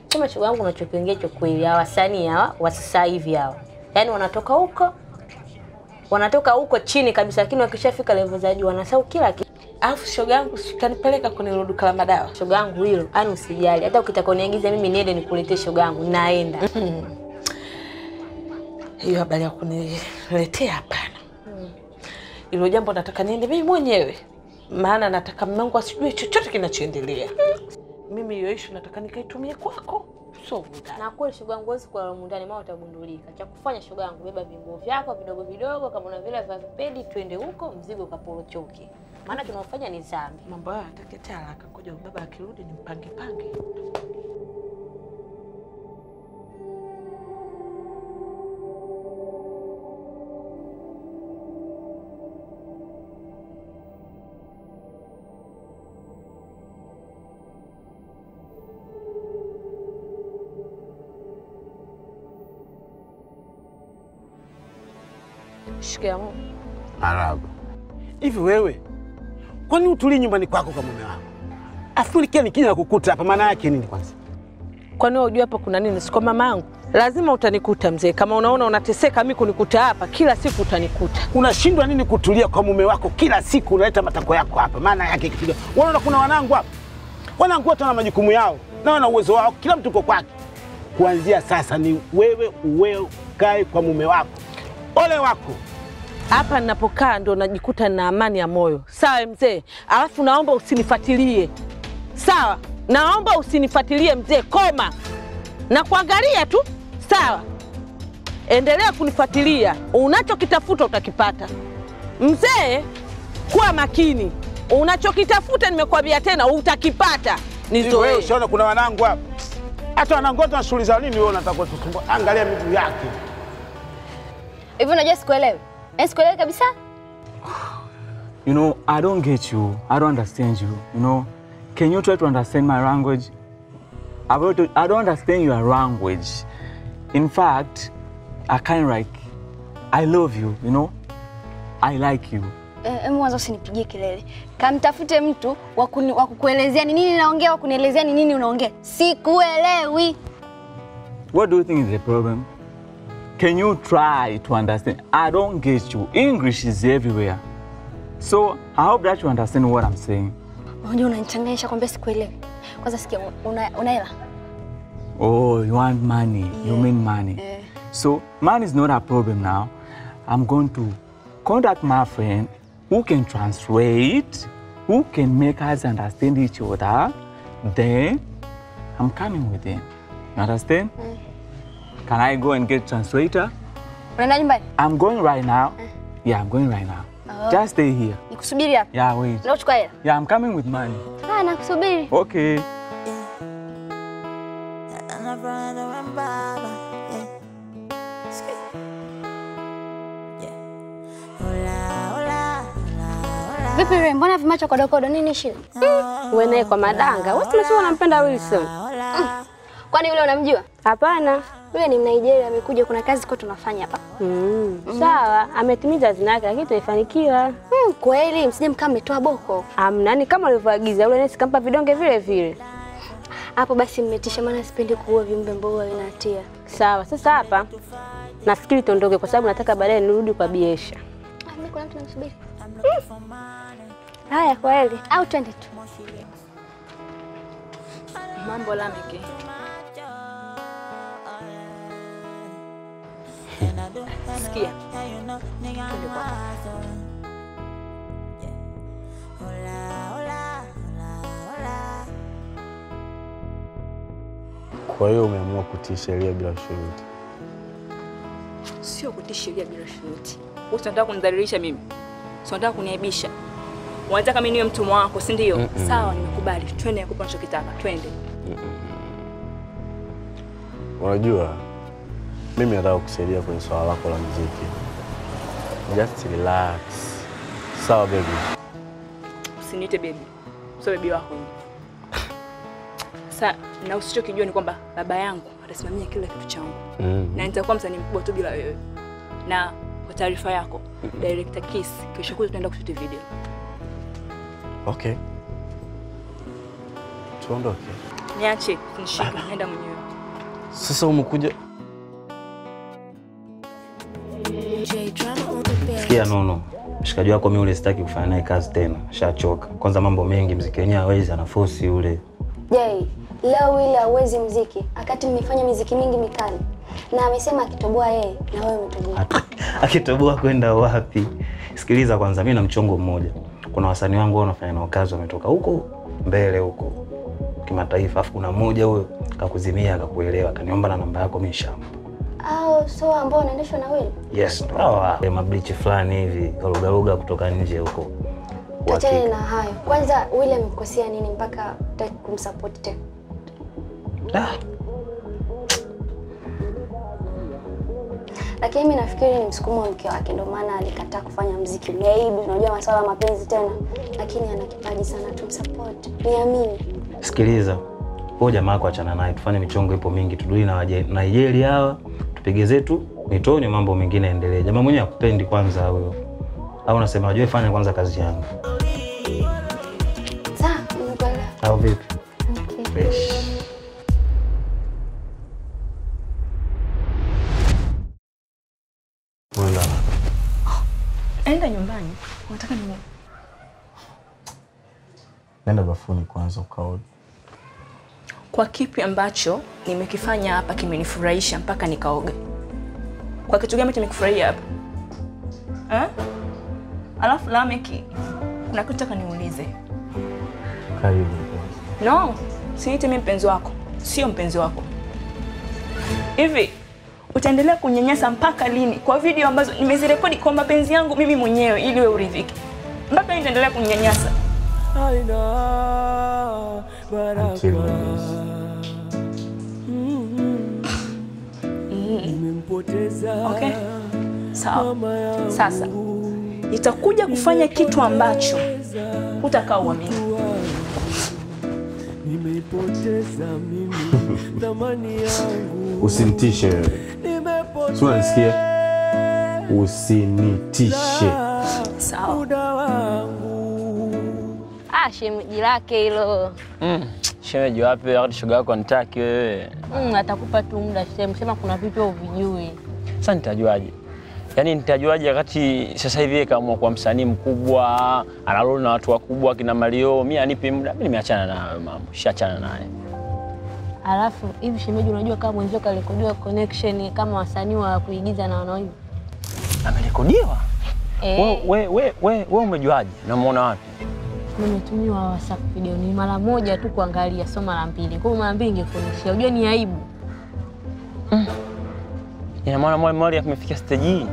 Kama shoga yangu unachokiongea hicho kweli, hawa wasanii hawa wa sasa hivi hawa. Yaani wanatoka huko chini kabisa, lakini wakishafika level za juu wanasahau kila kitu. Alafu shoga yangu utanipeleka kwenye duka la madawa. Shoga yangu hilo, yani usijali. Hata ukitaka uniagiza mimi niende nikuletee shoga yangu, naenda. Hiyo habari ya kuniletea hapana. Hilo jambo nataka niende mimi mwenyewe. Maana nataka mume wangu asijue chochote kinachoendelea. Mimi hiyo issue nataka nikaitumie kwako. So na kweli shoga yangu huwezi kulala ndani, maana utagundulika. Cha kufanya shoga yangu, beba vinguo vyako vidogo vidogo, kama una vile vya vipedi, twende huko mzigo kaporochoke. Maana tunafanya ni dhambi. Mambo haya yataketea haraka. Ngoja baba akirudi nimpange. Shikamoo. Marahaba. Hivi wewe, kwani utuli nyumbani kwako kwa mume wako? Afurikia nikija kukuta hapa maana yake nini kwanza? Kwani unajua hapa kuna nini? Si kwa mama yangu. Lazima utanikuta mzee. Kama unaona unateseka mimi kunikuta hapa, kila siku utanikuta. Unashindwa nini kutulia kwa mume wako kila siku unaleta matako yako hapa? Maana yake kitu. Unaona kuna wanangu hapa. Wanangu wote wana majukumu yao na wana uwezo wao, kila mtu uko kwake. Kuanzia sasa ni wewe kae kwa mume wako. Ole wako. Hapa ninapokaa ndo najikuta na amani ya moyo. Sawa mzee? Alafu naomba usinifuatilie. Sawa? Naomba usinifuatilie mzee, koma. Na kuangalia tu. Sawa? Endelea kunifuatilia. Unachokitafuta utakipata. Mzee, kuwa makini. Unachokitafuta nimekuambia tena utakipata. Nizoee. Wewe ushaona kuna wanangu hapa. Hata wanangu wote wanashughuli za nini wewe unataka kutusumbua? Angalia miguu yake. Hivi unajua sikuelewi? Sikuelewi kabisa? You know, I don't get you. I don't understand you. You know, can you try to understand my language? I don't understand your language. In fact, I love you, you know? I like you. Mwanzo usinipigie kelele. Kamtafute mtu wa kukuelezea ni nini naongea, wa kunielezea ni nini unaongea. Sikuelewi. What do you think is the problem? Can you try to understand? I don't get you. English is everywhere. So, I hope that you understand what I'm saying. Unajua unanichanganyisha kwambia sikuelewi. Kwanza sikia, una hela? Oh, you want money? You mean money? So money is not a problem now. I'm going to contact my friend who can translate, who can make us understand each other. Then I'm coming with him. You understand? Can I go and get translator? I'm going right now. Yeah, I'm going right now. Just stay here. Nikusubiri hapa. Yeah, wait. Na uchukua hela. Yeah, I'm coming with money. Ah, nakusubiri. Okay. Vipi wewe, mbona vimacho kodokodo, nini shida? Wewe naye kwa madanga. Wewe unasema unampenda Wilson. Kwani yule unamjua? Hapana. Yule ni Mnigeria, amekuja, kuna kazi kwa tunafanya hapa. Sawa, ametimiza hazina yake lakini tumefanikiwa. Kweli, msije mkama mmetoa boko. Amna, ni kama ulivyoagiza. Yule nesi kampa vidonge vile vile. Hapo basi mmetisha, maana sipendi kuua viumbe ambao wanatia. Sawa, sasa hapa nafikiri tuondoke kwa sababu nataka baadaye nirudi kwa Biesha. Mimi kuna mtu anamsubiri. Haya, kweli. Au twende tu. Mambo Lameki. Sikia. Twende kwa Kwa hiyo umeamua kutii sheria bila shuruti? Sio kutii sheria bila shuruti. Wewe unataka kunidhalilisha mimi? Unataka kuniaibisha? Unataka mimi niwe mtumwa wako, si ndio? Sawa, nimekubali. Twende nikupe unachokitaka. Twende. Unajua, mimi nataka kusaidia kwenye swala lako la muziki. Just relax. Sawa baby. Usiniite baby. Sio baby wako. Sasa na usichokijua ni kwamba baba yangu atasimamia kila kitu changu. Na nitakuwa msanii mkubwa tu bila wewe. Na kwa taarifa yako, director Kiss kesho kutwa tunaenda kushuti video. Okay. Tuondoke. Niache, nishike, naenda mwenyewe. Sasa umekuja Sikia Nono, mshikaji wako mimi ule sitaki kufanya naye kazi tena. Shachoka. Kwanza mambo mengi, muziki wenyewe hawezi, ana force yule. Jay, leo ile hauwezi muziki, akati mmefanya muziki mingi mikali. Na amesema akitoboa yeye na wewe umetoboa. Akitoboa kwenda wapi? Sikiliza kwanza, mimi na mchongo mmoja. Kuna wasanii wangu wao wanafanya nao kazi wametoka huko mbele huko kimataifa, afu kuna mmoja huyo akakuzimia akakuelewa, akaniomba na namba yako mimi shamba. So ambao unaendeshwa na wewe? Yes, hawa mablichi fulani hivi karugaruga kutoka nje huko. Tuachane na hayo. Kwanza William amekosea nini mpaka utaki kumsupport tena? Lakini mimi nafikiri ni msukumo wa mke wake, ndio maana alikataa kufanya muziki. Maybe unajua masuala ya mapenzi tena, lakini ana kipaji sana, tumsupport. Niamini. Sikiliza. Huyo jamaa wako achana naye, tufanye michongo ipo mingi, tuduli na Nigeria hawa, tupige zetu mitoni, mambo mengine yaendelee. Jamaa mwenyewe akupendi kwanza huyo. Au unasema unajua fanya kwanza kazi yangu. Sawa, nimekuelewa. Au vipi? Fresh. Mwenda. Enda nyumbani. Unataka nini? Nenda bafuni kwanza ukaoge. Kwa kipi ambacho nimekifanya hapa kimenifurahisha mpaka nikaoga? Kwa kitu gani ambacho nimekufurahia hapa? Alafu Lameki, kuna kitu nataka niulize. Karibu. No, siite mimi mpenzi wako. Sio mpenzi wako. Hivi utaendelea kunyanyasa mpaka lini kwa video ambazo nimezirekodi kwa mapenzi yangu mimi mwenyewe ili wewe uridhike? Mpaka nitaendelea kunyanyasa. Okay. Sawa. Sasa nitakuja kufanya kitu ambacho utakaa uamini. Nimeipoteza mimi thamani yangu. Usinitishe wewe. Si unanisikia? Usinitishe. Sawa. Shemeji lake hilo. Shemeji wapi wakati shoga yako anitaki wewe? Atakupa tu muda sema kuna vitu uvijui. Sasa nitajuaje? Yaani nitajuaje wakati sasa hivi kama kwa msanii mkubwa, analona na watu wakubwa kina Mario, mimi anipi muda, mimi nimeachana na mambo, shaachana naye. Alafu hivi shemeji, unajua kama mwenzio karekodiwa connection kama wasanii wa kuigiza na wanaoimba? Amerekodiwa? Wewe umejuaje? Namuona wapi? Nimetumiwa WhatsApp video, ni mara moja tu kuangalia, sio mara mbili. Kwa hiyo mara mbili ingekuonyesha. Unajua ni aibu. Ina maana Mwali amefikia stage hii.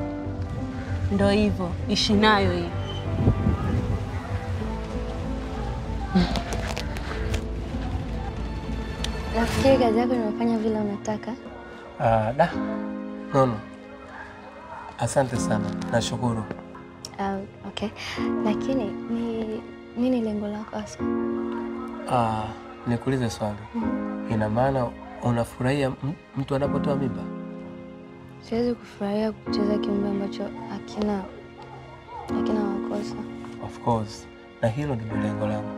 Ndio hivyo, ishi nayo hii. Nafikiri kazi yako inafanya vile unataka. No. Asante sana. Nashukuru. Okay. Lakini nini lengo lako hasa? Nikuulize swali. Ina maana unafurahia mtu anapotoa mimba? Siwezi kufurahia kucheza kiumbe ambacho hakina makosa. Of course. Na hilo ndilo lengo langu.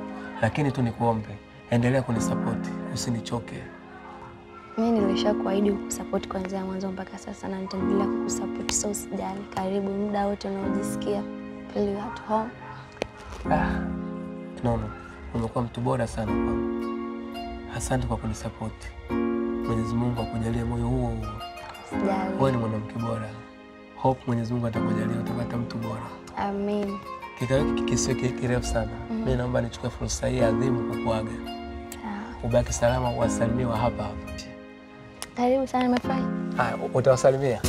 Lakini tu nikuombe, endelea kunisupport, usinichoke. Mimi nilishakuahidi kukusupport kuanzia mwanzo mpaka sasa na nitaendelea kukusupport, so usijali. Karibu muda wote unaojisikia. Feel you at home. No. Umekuwa mtu bora sana kwangu. Asante kwa kunisupport. Mwenyezi Mungu akujalie moyo huo. Usijali. Wewe ni mwanamke bora. Hope Mwenyezi Mungu atakujalia utapata mtu bora. Amen. Kikao hiki kisiwe kirefu sana. Mimi naomba nichukue fursa hii adhimu kukuaga. Ubaki salama, wasalimiwa hapa hapa. Karibu sana, nimefurahi. Utawasalimia?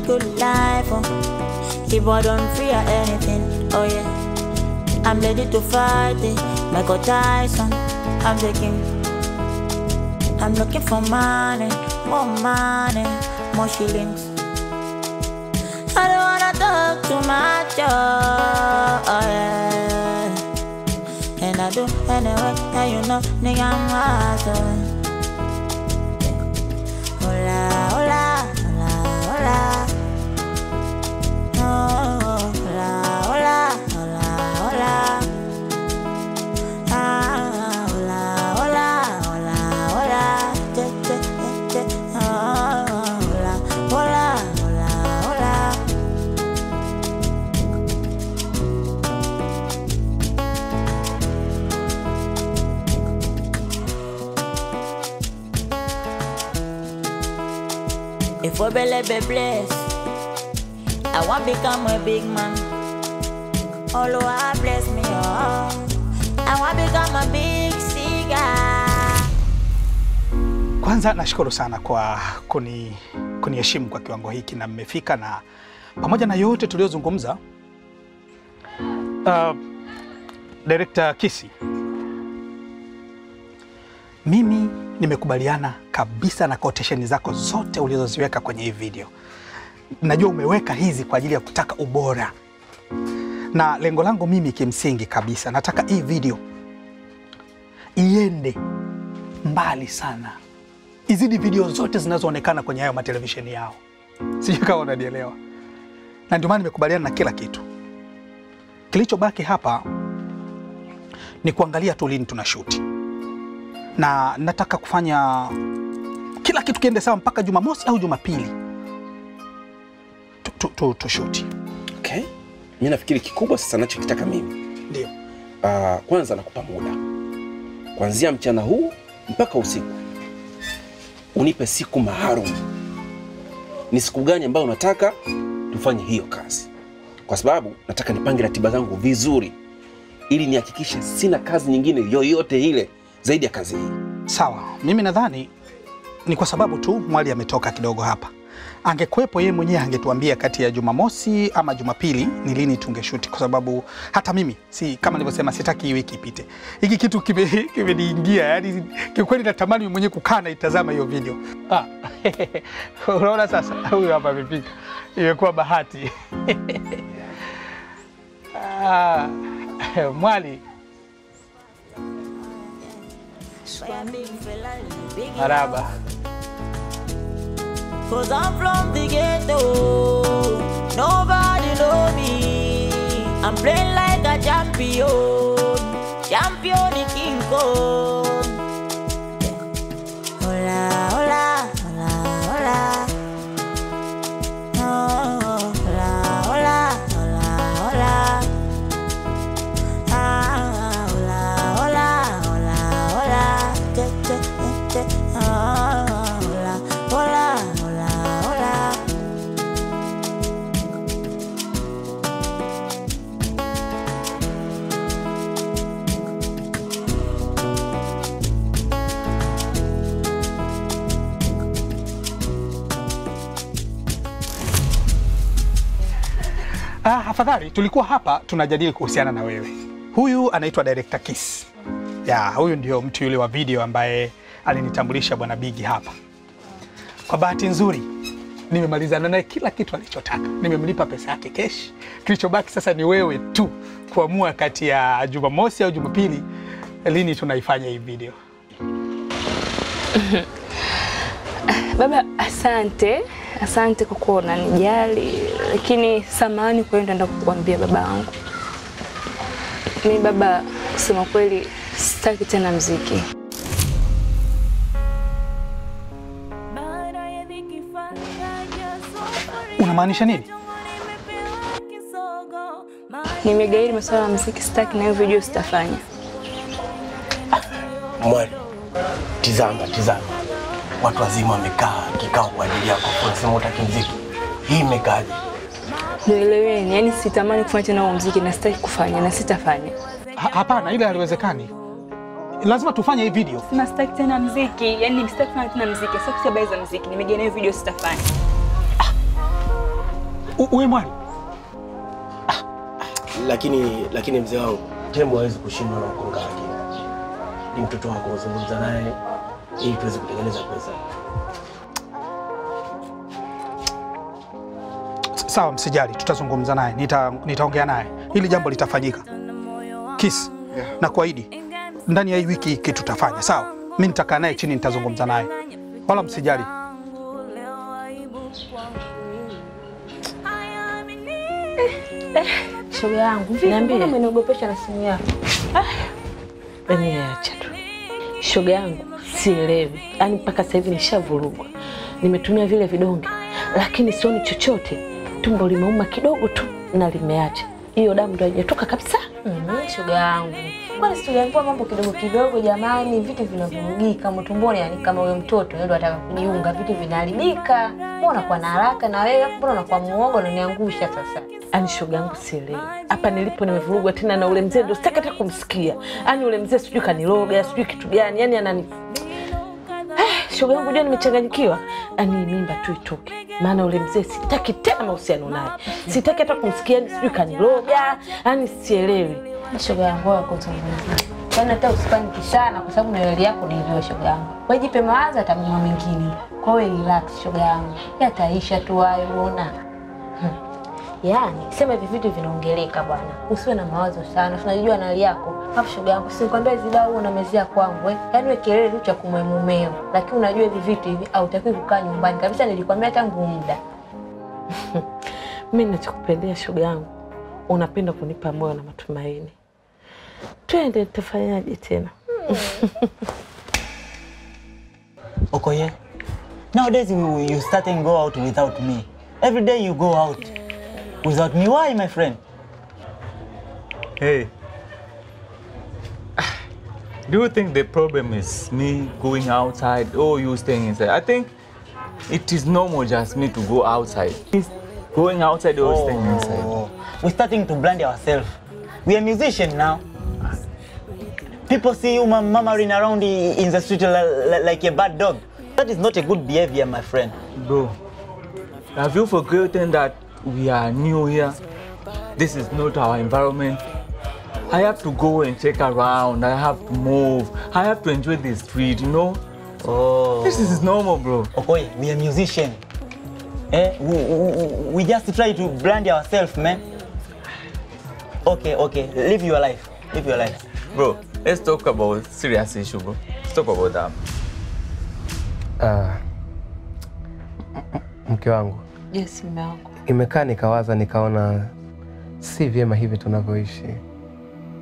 Good life, if I don't fear anything, oh yeah, I'm ready to fight it, Michael Tyson, I'm the king. I'm looking for money, more shillings. I don't wanna talk too much, oh yeah, and I do anyway, now you know, nigga, I'm hustling. Hola, hola, hola, hola. If we be blessed, I want to become a big man. Oh Lord, bless me, oh. I want to become a big cigar. Kwanza nashukuru sana kwa kuniheshimu kwa kiwango hiki na mmefika, na pamoja na yote tuliozungumza, Director Kisi, mimi nimekubaliana kabisa na quotation zako zote ulizoziweka kwenye hii video. Najua umeweka hizi kwa ajili ya kutaka ubora. Na lengo langu mimi kimsingi kabisa, nataka hii video iende mbali sana. Izidi video zote zinazoonekana kwenye hayo matelevisheni yao. Sijui kama unanielewa. Na ndio maana nimekubaliana na kila kitu. Kilichobaki hapa ni kuangalia tu lini tunashoot. Na nataka kufanya kila kitu kiende sawa mpaka Jumamosi au Jumapili. Tushuti. Okay. Mimi nafikiri kikubwa sasa ninachokitaka mimi. Ndio. Kwanza nakupa muda. Kuanzia mchana huu mpaka usiku. Unipe siku maalum. Ni siku gani ambayo unataka tufanye hiyo kazi? Kwa sababu nataka nipange ratiba zangu vizuri ili nihakikishe sina kazi nyingine yoyote ile zaidi ya kazi hii. Sawa. Mimi nadhani ni kwa sababu tu Mwali ametoka kidogo hapa. Angekuepo yeye mwenyewe angetuambia kati ya Jumamosi ama Jumapili ni lini tungeshuti, kwa sababu hata mimi kama nilivyosema sitaki wiki ipite. Hiki kitu kimeniingia, yani kikweli natamani mimi mwenyewe kukaa na itazama hiyo video. Unaona sasa huyu hapa amepika. Imekuwa bahati. Mwali. Maraba. Cause I'm from the ghetto, nobody know me. I'm playing like a champion, champion in King Kong. Hola, hola, hola, hola. Oh, hola, hola, hola, hola. Ah, hola, hola, hola, hola. Che, che, che, ah, hola, hola, hola, hola. Afadhali tulikuwa hapa tunajadili kuhusiana na wewe. Huyu anaitwa Director Kiss. Ya, huyu ndio mtu yule wa video ambaye alinitambulisha bwana Bigi hapa. Kwa bahati nzuri nimemalizana naye kila kitu alichotaka. Nimemlipa pesa yake cash. Kilichobaki sasa ni wewe tu kuamua kati ya Jumamosi au Jumapili lini tunaifanya hii video. Baba, asante. Asante kwa kuwa unanijali, lakini samahani kwa nenda kukuambia baba yangu. Mimi baba, kusema kweli sitaki tena muziki. Unamaanisha nini? Nimegairi masuala ya muziki, sitaki na hiyo video sitafanya. Mwali, tizama. Watu wazima wamekaa kikao kwa ajili yako. Unasema utaki muziki. Hii imekaje? Nieleweni, yani sitamani kufanya tena huo muziki na sitaki kufanya na sitafanya. Hapana, ile haliwezekani. Lazima tufanye hii video. Sina sitaki tena muziki, yani sitaki kufanya tena muziki. Sitaki habari za muziki. Nimegairi hiyo video sitafanya. Uwe mwali. Lakini mzee wangu, tembo hawezi kushindwa na mkonga wake. Ni mtoto wako, uzungumza naye ili tuweze kutengeneza pesa. Sawa, msijali, tutazungumza naye. Nitaongea naye. Hili jambo litafanyika. Kiss, na kuahidi ndani ya hii wiki kitu tutafanya. Sawa? Mimi nitakaa naye chini nitazungumza naye. Wala msijali. Shoga yangu, niambie. Umeniogopesha na simu yako. Acha tu. Shoga yangu, sielewi. Yaani mpaka sasa hivi nishavurugwa. Nimetumia vile vidonge, lakini sioni chochote. Tumbo limeuma kidogo tu na limeacha. Hiyo damu ndio haijatoka kabisa. Shoga yangu. Kwani situliambiwa mambo kidogo kidogo jamani, vitu vinavurugika kama tumboni, yani kama wewe mtoto ndio ataka kujiunga, vitu vinaharibika. Mbona kwa na haraka na wewe, mbona unakuwa muoga na niangusha sasa? Ani shoga yangu sielewi. Hapa nilipo nimevurugwa tena na ule mzee, ndio sitaki hata kumsikia. Ani ule mzee sijui kaniroga, sijui kitu gani, yani anani. Shoga yangu ndio nimechanganyikiwa. Ani mimba tu itoke. Maana ule mzee sitaki tena mahusiano naye. Sitaki hata kumsikia, sijui kaniroga, yani sielewi. Shoga yangu wako kuzungumza. Yaani hata usipaniki sana kwa sababu na hali yako ndio shoga yangu. Wewe jipe mawazo hata mambo mengine. Kwa hiyo relax shoga yangu. Yataisha tu hayo unaona. Yaani sema hivi vitu vinaongeleka bwana. Usiwe na mawazo sana. Tunajua na hali yako. Hapo shoga yangu sikwambia zidau unamezea kwangu Yaani wewe kelele tu cha kumemumeo. Lakini unajua hivi vitu hivi hautakiwi kukaa nyumbani. Kabisa nilikwambia tangu muda. Mimi ninachokupendea shoga yangu. Unapenda kunipa moyo na matumaini. Twende tufanyaje tena? Okoye, nowadays you start and go out without me. Every day you go out without me. Why, my friend? Hey, do you think the problem is me going outside or you staying inside? I think it is normal just me to go outside. Going outside or staying inside. We're starting to brand ourselves. We are musicians now. People see you murmuring around in the street like a bad dog. That is not a good behavior, my friend. Bro, have you forgotten that we are new here? This is not our environment. I have to go and check around. I have to move. I have to enjoy the street, you know? Oh. This is normal, bro. Okay, we are musicians. We just try to brand ourselves, man. Okay, live your life. Live your life. Bro, let's talk about serious issue, bro. Let's talk about that. Mke wangu. Yes, mume wangu. Imekaa nikawaza nikaona si vyema hivi tunavyoishi.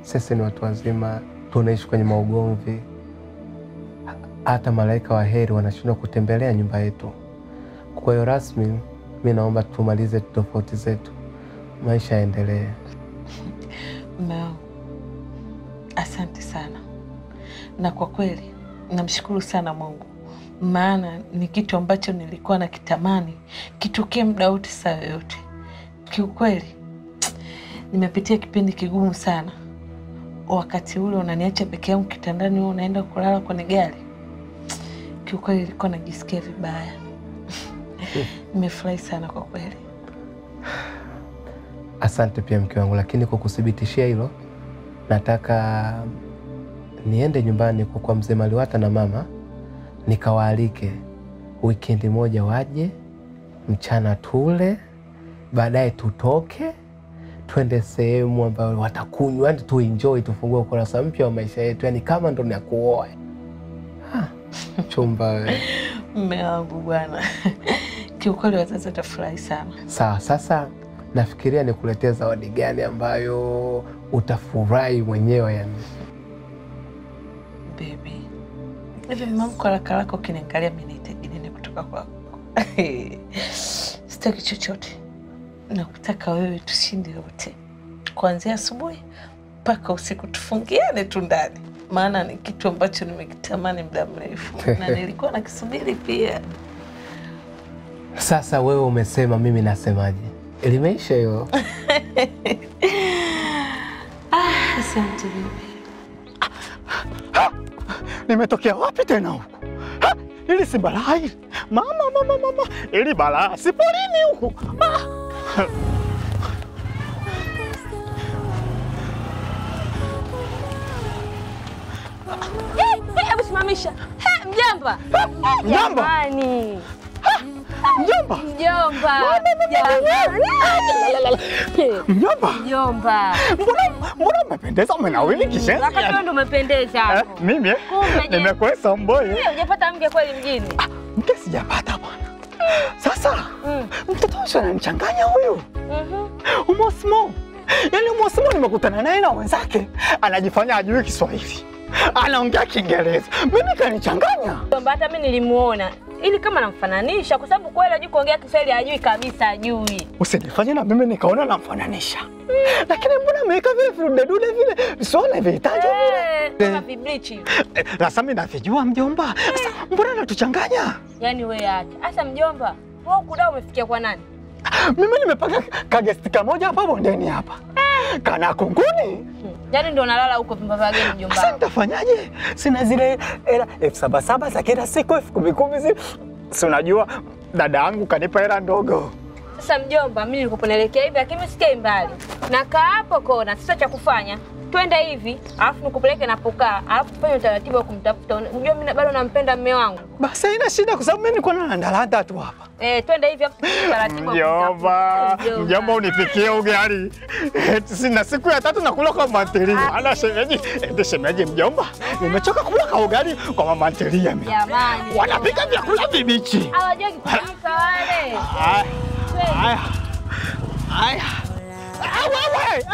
Sisi ni watu wazima, tunaishi kwenye maugomvi. Hata malaika wa heri wanashindwa kutembelea nyumba yetu. Kwa hiyo rasmi, mimi naomba tumalize tofauti zetu, maisha yaendelee. Mume wangu, asante sana, na kwa kweli namshukuru sana Mungu, maana ni kitu ambacho nilikuwa nakitamani kitokee muda wote, saa yoyote. Kiukweli nimepitia kipindi kigumu sana. Wakati ule unaniacha peke yangu kitandani, wewe unaenda kulala kwenye gari. Kiukweli nilikuwa najisikia vibaya. Nimefurahi sana kwa kweli. Asante pia mke wangu, lakini kwa kuthibitishia hilo, nataka niende nyumbani kwa mzee Maliwata na mama, nikawaalike wikendi moja waje, mchana tule, baadaye tutoke twende sehemu ambayo watakunywa, yani tuenjoy, tufungue ukurasa mpya wa maisha yetu, yani kama ndo na kuoa. Chumba wewe. Mume wangu bwana. Kiukweli wazazi watafurahi sana. Sawa, sasa nafikiria nikuletea zawadi gani ambayo utafurahi mwenyewe yani. Baby. Hivi mama kwa haraka ukiniangalia mimi nahitaji nini kutoka kwako? Sitaki chochote. Nakutaka wewe tushinde wote. Kuanzia asubuhi mpaka usiku tufungiane tu ndani. Maana ni kitu ambacho nimekitamani muda mrefu na nilikuwa nakisubiri pia. Sasa wewe umesema, mimi nasemaje? Limeisha hiyo. Asante baby. Nimetokea wapi tena huku? Ili si balaa hili. Mama. Ili balaa si polini huku. Hebu simamisha. Mjomba. Jamani. Mjomba. Mjomba. Mbona umependeza, umenawili kishenzi? Wakati wewe ndo umependeza hapo. Mimi nimekwesa mboye. Hujapata mke kweli mjini? Mke sijapata bwana. Sasa mtoto wangu ananichanganya huyu. Umosmo. Yaani Umosmo nimekutana naye na wenzake, anajifanya ajui Kiswahili, anaongea Kiingereza. Mimi kanichanganya. Hata mimi nilimuona ili kama namfananisha, kwa sababu kweli hajui kuongea Kiswahili, hajui kabisa, hajui. Usinifanye na mimi nikaona namfananisha. Lakini mbona ameweka vile vidude vile? Sio na vihitaji vile. Kama viblichi. Sasa mimi navijua mjomba. Sasa mbona anatuchanganya? Yaani wewe acha. Sasa mjomba, wewe kudao umefikia kwa nani? Mimi nimepaka kagesti kamoja hapa bondeni hapa. Kana kunguni. Yaani ndio nalala huko vyumba vya wageni mjomba. Sasa nitafanyaje? Sina zile hela 7,700 za kila siku, 10,000 zile. Si unajua dada yangu kanipa hela ndogo. Sasa mjomba, mimi nilikuwa naelekea hivi lakini sikai mbali. Nakaa hapo kona, sasa cha kufanya. Twende hivi, alafu nikupeleke napokaa, alafu tufanye utaratibu wa kumtafuta. Unajua mimi bado nampenda mume wangu. Basi haina shida kwa sababu mimi niko na ndalanda tu hapa. Twende hivi alafu utaratibu. Mjomba unipikie ugali. Sina siku ya 3 nakula kwa mantelia. Ana shemeji, shemeji mjomba. Nimechoka kula kwa ugali kwa mama ntelia mimi. Jamani. Wanapika vyakula vibichi. Hawajui kupika wale. Haya. Wewe.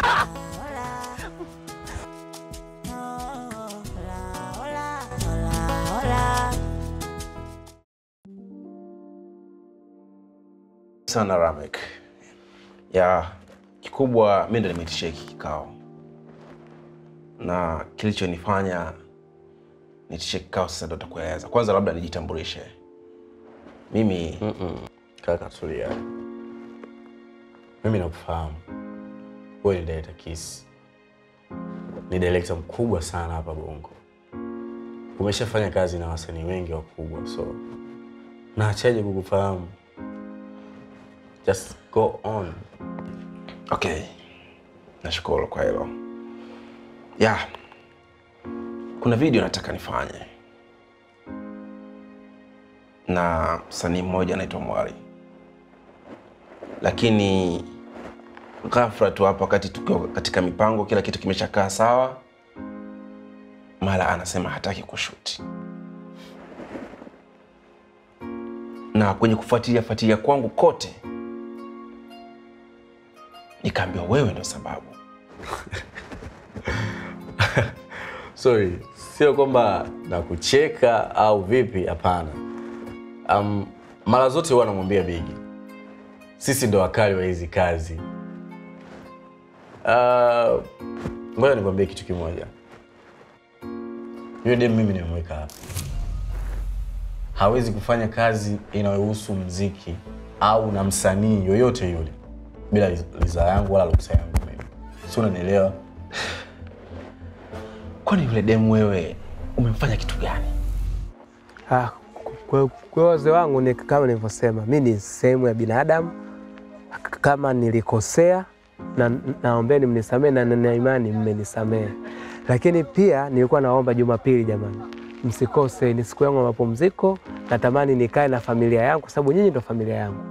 Sana Ramek. Ya kikubwa mimi ndo nimeitisha hiki kikao. Na kilichonifanya niitishe kikao sasa ndo nitakueleza. Kwanza labda nijitambulishe. Mimi kaka tulia. Mimi nakufahamu. Wewe ni director Kiss. Ni director mkubwa sana hapa Bongo. Umeshafanya kazi na wasanii wengi wakubwa, so naachaje kukufahamu? Just go on. Okay. Nashukuru kwa hilo. Yeah. Kuna video nataka nifanye. Na msanii mmoja anaitwa Mwari. Lakini ghafla tu hapa wakati tukiwa katika mipango, kila kitu kimeshakaa sawa, mara anasema hataki kushuti. na kwenye kufuatilia kwangu kote nikaambiwa wewe ndio sababu. Sorry, sio kwamba nakucheka au vipi, hapana. Mara zote huwa namwambia Bigi, sisi ndo wakali wa hizi kazi. Ngoja nikwambie kitu kimoja. Yule dem mimi nimemweka hapa. Hawezi kufanya kazi inayohusu muziki au na msanii yoyote yule bila ridhaa yangu wala ruhusa yangu mimi. Sio, unanielewa? Kwani yule dem wewe umemfanya kitu gani? Kwa wazee wangu ni kama nilivyosema, mimi ni sehemu ya binadamu. Kama nilikosea na naombeni mnisamee na nina imani mmenisamee. Lakini pia nilikuwa naomba Jumapili, jamani, msikose, ni siku yangu ya mapumziko. Natamani nikae na familia yangu kwa sababu nyinyi ndio familia yangu.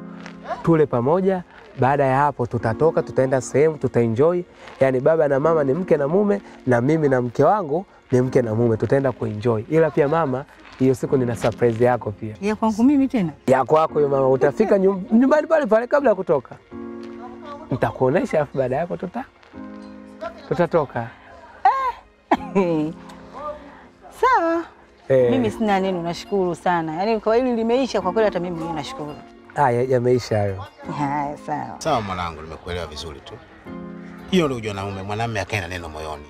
Tule pamoja, baada ya hapo tutatoka, tutaenda sehemu, tutaenjoy. Yaani baba na mama ni mke na mume na mimi na mke wangu ni mke na mume, tutaenda kuenjoy. Ila pia mama, hiyo siku nina surprise yako pia. Ya kwangu mimi tena? Ya kwako hiyo mama, utafika nyumbani pale kabla ya kutoka. Nitakuonesha afu baada yako tutatoka. Sawa. Mimi sina neno, nashukuru sana. Yaani kwa hili limeisha, kwa kweli hata mimi mwenyewe nashukuru. Yameisha hayo. Haya, sawa. Sawa mwanangu, nimekuelewa vizuri tu. Hiyo ndio ujua naume, mwanamume akae na neno moyoni.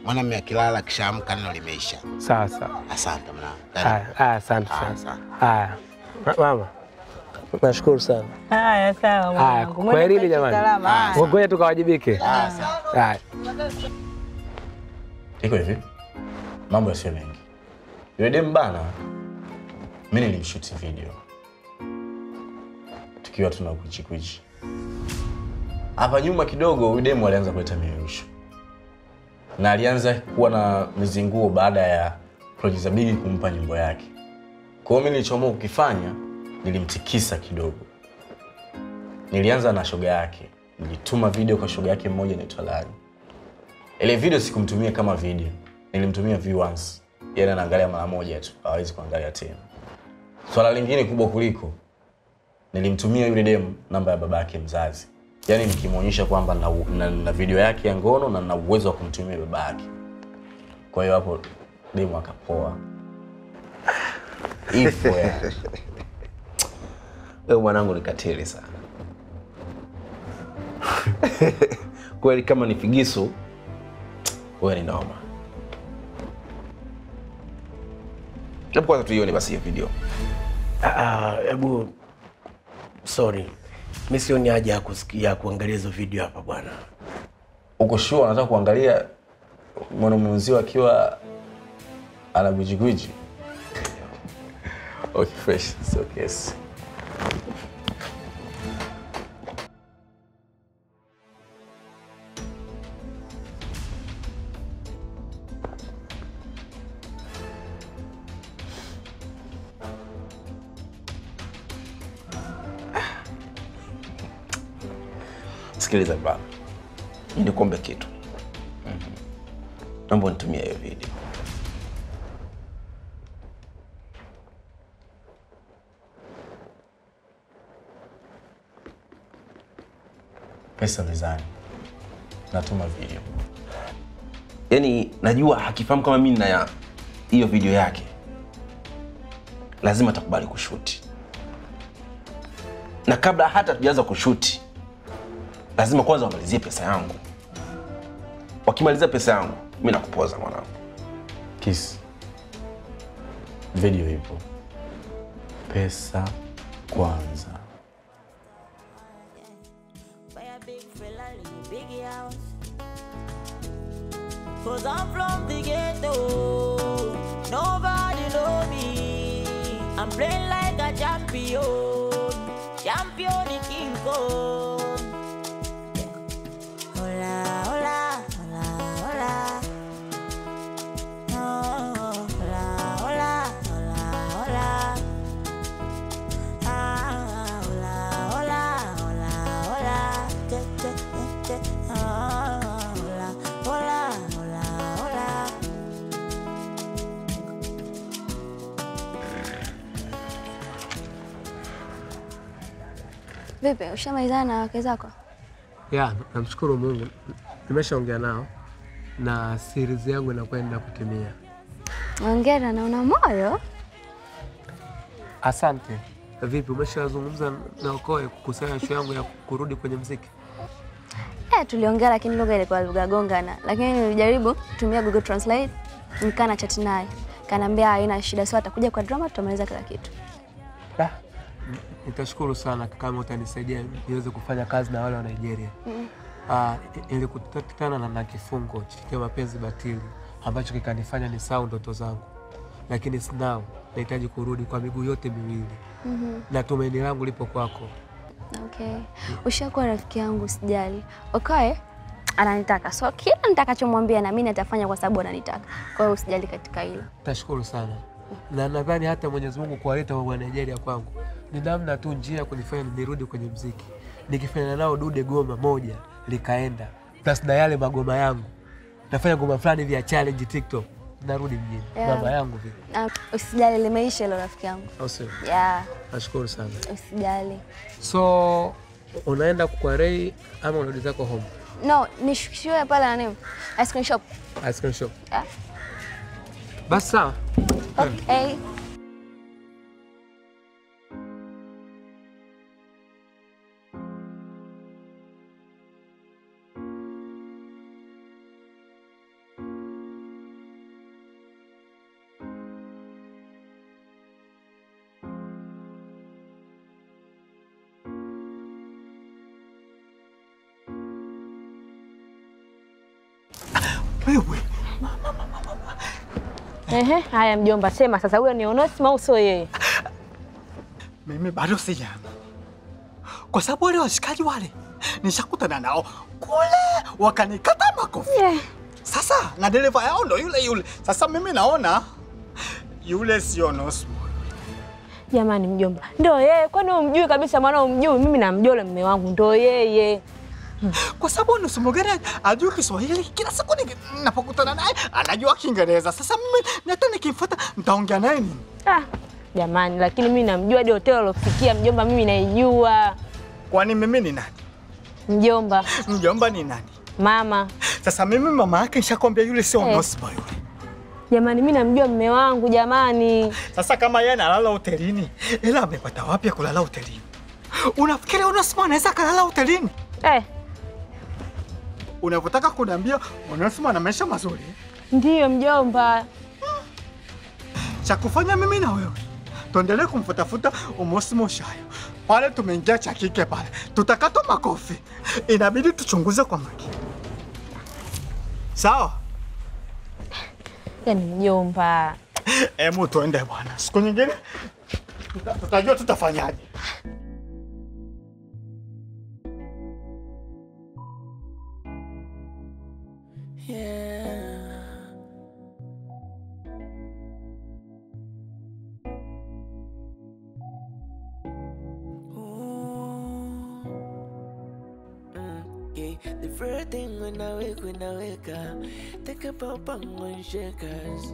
Mwanamume akilala kishaamka neno limeisha. Sawa. Asante mwanangu. Asante sana. Mama, nashukuru sana. Haya, sawa mwanangu. Kwa hili jamani. Ngoja tukawajibike. Sawa. Iko hivi, mambo yasiyo mengi. Yule dem bana, mimi nilimshoot video tukiwa tuna kuichi. Hapa nyuma kidogo yule dem alianza kuleta mieyusho. Na alianza kuwa na mizinguo baada ya producer Bigi kumpa nyimbo yake. Kwa hiyo mimi nilichoamua kukifanya, nilimtikisa kidogo. Nilianza na shoga yake. Nilituma video kwa shoga yake mmoja anaitwa Lali. Ile video sikumtumia kama video. Nilimtumia view once. Yeye anaangalia mara moja tu, hawezi kuangalia tena. Swala lingine kubwa kuliko, nilimtumia yule dem namba ya babake mzazi. Yaani nikimuonyesha kwamba na video yake ya ngono na na uwezo wa kumtumia babake. Kwa hiyo hapo dem akapoa. Ifo ya. Wewe mwanangu ni katili sana. Kweli kama ni figisu, wewe ni noma. Hebu kwanza tuione basi hiyo video. Hebu sorry. Mimi sioni haja ya kusikia kuangalia hizo video hapa bwana. Uko sure unataka kuangalia mwanamume mzio akiwa anagwijigwiji? Okay, fresh. So yes. Sikiliza baba. Nikuombe kitu. Naomba nitumie hiyo video. Pesa mezani. Natuma video. Yaani najua hakifahamu kama mimi na hiyo video yake. Lazima atakubali kushuti. Na kabla hata tujaanza kushuti, lazima kwanza wamalizie pesa yangu. Wakimaliza pesa yangu, mimi nakupoza mwanangu. Kiss. Video ipo. Pesa kwanza. Cause I'm from the ghetto, nobody know me. I'm playing like a champion, champion in King Kong. Hola, hola, hola, hola. Oh, hola, hola, hola, hola. Ah, hola, hola, hola, hola. Ah, hola, hola, hola, hola. Vipi, ushamalizana na wake zako? Ya, namshukuru Mungu. Nimeshaongea nao na series yangu inakwenda kutimia. Hongera na una moyo. Asante. Vipi, umeshazungumza na Okoye kukusanya show yangu ya kurudi kwenye muziki? Tuliongea lakini lugha ilikuwa lugha gongana. Lakini nilijaribu kutumia Google Translate, nikaa na chat naye. Kaniambia haina shida, sio atakuja kwa drama tutamaliza kila kitu. Nitashukuru sana kama utanisaidia niweze kufanya kazi na wale wa Nigeria. Nilikutana na kifungo cha mapenzi batili ambacho kikanifanya nisahau ndoto zangu. Lakini now nahitaji kurudi kwa miguu yote miwili. Na tumaini langu lipo kwako. Okay. Ushakuwa rafiki yangu, usijali. Okoye ananitaka. So kila nitakachomwambia na mimi nitafanya kwa sababu ananitaka. Kwa hiyo usijali katika hilo. Tashukuru sana. Na nadhani hata Mwenyezi Mungu kuwaleta wa Nigeria kwangu ni namna tu njia kunifanya nirudi kwenye muziki. Nikifanya nao dude goma moja likaenda. Plus na yale magoma yangu. Nafanya goma fulani vya challenge TikTok. Narudi mjini. Mama yangu vipi? Usijali, limeisha hilo rafiki yangu. Au sio? Yeah. Nashukuru sana. Usijali. So unaenda kwa Ray ama unarudi zako home? No, nishukishiwe pale na nini? Ice cream shop. Ice cream shop. Yeah. Basi sawa. Okay. Wewe. Haya mjomba, sema sasa, huyo ni Onesmo au sio yeye? Mimi bado sijana. Kwa sababu wale washikaji wale nishakutana nao kule wakanikata makofi. Sasa na dereva yao ndo yule. Sasa mimi naona yule sio Onesmo. Jamani mjomba, ndo yeye. Kwani umjui kabisa mwana umjui? Mimi namjua yule mume wangu, ndo yeye. Kwa sababu Onesmo gani ajui Kiswahili, kila siku ninapokutana naye anajua Kiingereza. Sasa mimi hata nikimfuata nitaongea naye nini? Jamani, lakini mimi namjua hadi hoteli alofikia mjomba, mimi naijua. Kwani mimi ni nani? Mjomba. Mjomba ni nani? Mama. Sasa mimi mama yake nishakwambia yule sio Onesmo yule. Jamani, mimi namjua mume wangu jamani. Sasa kama yeye analala hotelini, ila amepata wapi kulala hotelini? Unafikiri Onesmo anaweza kulala hotelini? Unapotaka kuniambia Onesmo ana maisha mazuri? Ndiyo mjomba. Cha kufanya mimi na wewe tuendelee kumfutafuta Onesmo Shayo. Pale tumeingia cha kike pale. Tutakatwa makofi. Inabidi tuchunguze kwa makini. Sawa? Yaani mjomba. Hebu tuende bwana. Siku nyingine tutajua tutafanyaje. The first thing when I wake up, think about bang shakers,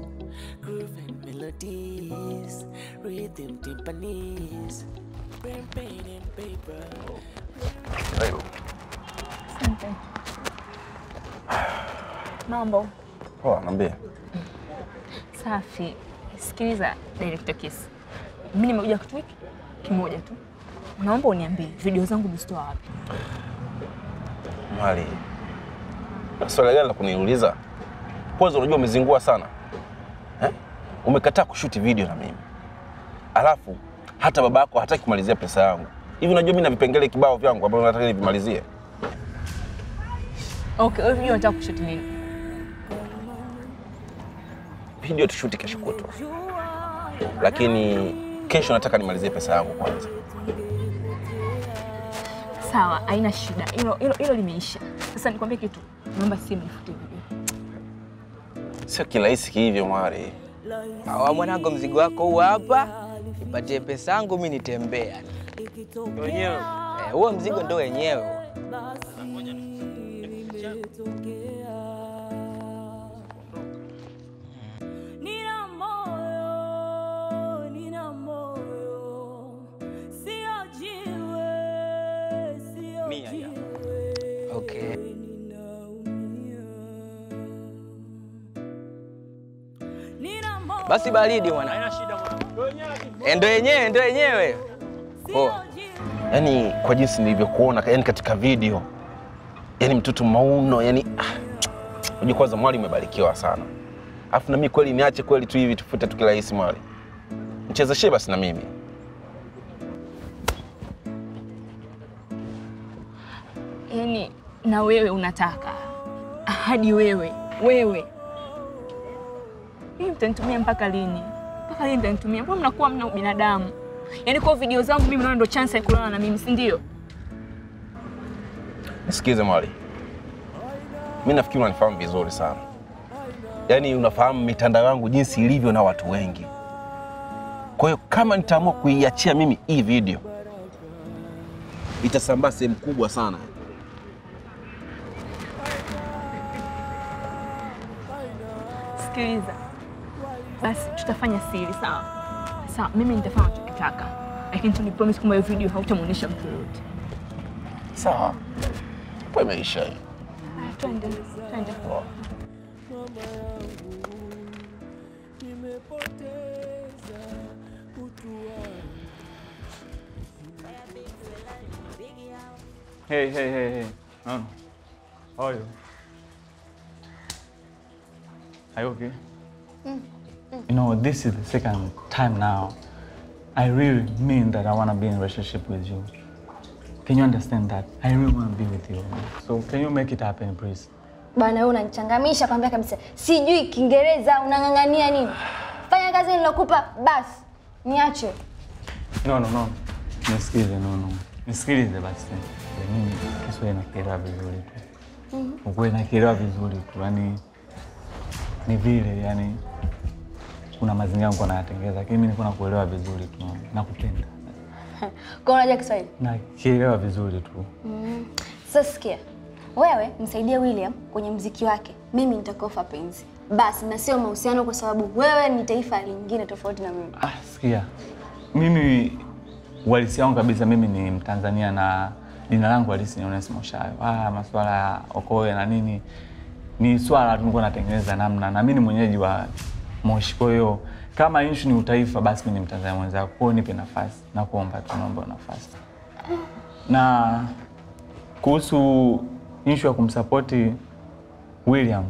grooving melodies, rhythm timpanis, pen and paper. Asante. Mambo. Poa, niambie. Safi. Sikiliza Director Kiss. Mimi nimekuja kitu hiki kimoja tu. Naomba uniambie video zangu mzitoa wapi? Mali. Swali gani la kuniuliza? Kwanza unajua umezingua sana. Umekataa kushuti video na mimi. Alafu hata babako hataki kumalizia pesa yangu. Hivi unajua mimi na vipengele kibao vyangu ambavyo nataka nivimalizie. Okay, wewe video unataka kushuti nini? Video tushuti kesho kutwa. Lakini kesho nataka nimalizie pesa yangu kwanza. Sawa, haina shida. Hilo limeisha. Sasa nikwambie kitu. Naomba simu nifute video. Sio kirahisi hivyo Mwari. Mwanangu, mzigo wako huu hapa. Nipatie pesa yangu mimi nitembea. Wenyewe. Huo mzigo ndo wenyewe. Nina moyo, sio jiwe. Basi baridi mwana. Haina shida mwana. Ndio yenyewe. Oh. Yaani kwa jinsi nilivyokuona yani katika video. Yaani mtoto mauno, yani unajua kwanza mwali umebarikiwa sana. Alafu na mimi kweli niache kweli tu hivi tufute tukirahisi mwali. Mchezeshe basi na mimi. Yaani na wewe unataka hadi wewe hii mtanitumia mpaka lini? Mpaka lini mtanitumia? Mbona mnakuwa mna ubinadamu? Yaani kwa video zangu mimi naona ndo chance ya kulala na mimi, si ndio? Nisikize mwali. Mimi nafikiri unanifahamu vizuri sana. Yaani unafahamu mitandao yangu jinsi ilivyo na watu wengi. Kwa hiyo kama nitaamua kuiachia mimi hii video itasambaa sehemu kubwa sana. Sikiliza. Basi tutafanya siri, sawa? Sawa, mimi nitafanya unachotaka. Lakini tu ni promise kwamba hiyo video hautamuonesha mtu yote. Sawa. Kwa maisha hii. Twende. Hey. No. How are you? Are you okay? You know, this is the second time now. I really mean that I want to be in a relationship with you. Can you understand that? I really want to be with you. So can you make it happen, please? Bana wewe unanichangamisha kwambia kabisa. Sijui Kiingereza, unang'ang'ania nini? Fanya kazi nilokupa basi. Niache. No. Nisikilize, no. Nisikilize basi. Mimi Kiswahili nakielewa vizuri tu. Ukweli nakielewa vizuri tu. Yaani ni vile yani kuna mazingira yangu nayatengeza, lakini mimi niko nakuelewa vizuri tu. Nakupenda. Kwa unajua Kiswahili? Nakielewa vizuri tu. Sasa sikia. Wewe msaidie William kwenye muziki wake. Mimi nitakuofa penzi. Basi na sio mahusiano kwa sababu wewe ni taifa lingine tofauti na mimi. Sikia. Mimi uhalisia wangu kabisa mimi ni Mtanzania na jina langu halisi ni Onesmo Shayo. Masuala ya okoe na nini ni swala tu nilikuwa natengeneza namna na mimi ni mwenyeji wa Moshi. Kwa hiyo kama issue ni utaifa basi mimi ni Mtanzania mwenzako. Kwa hiyo nipe nafasi na kuomba tu naomba nafasi. Na kuhusu issue ya kumsupport William,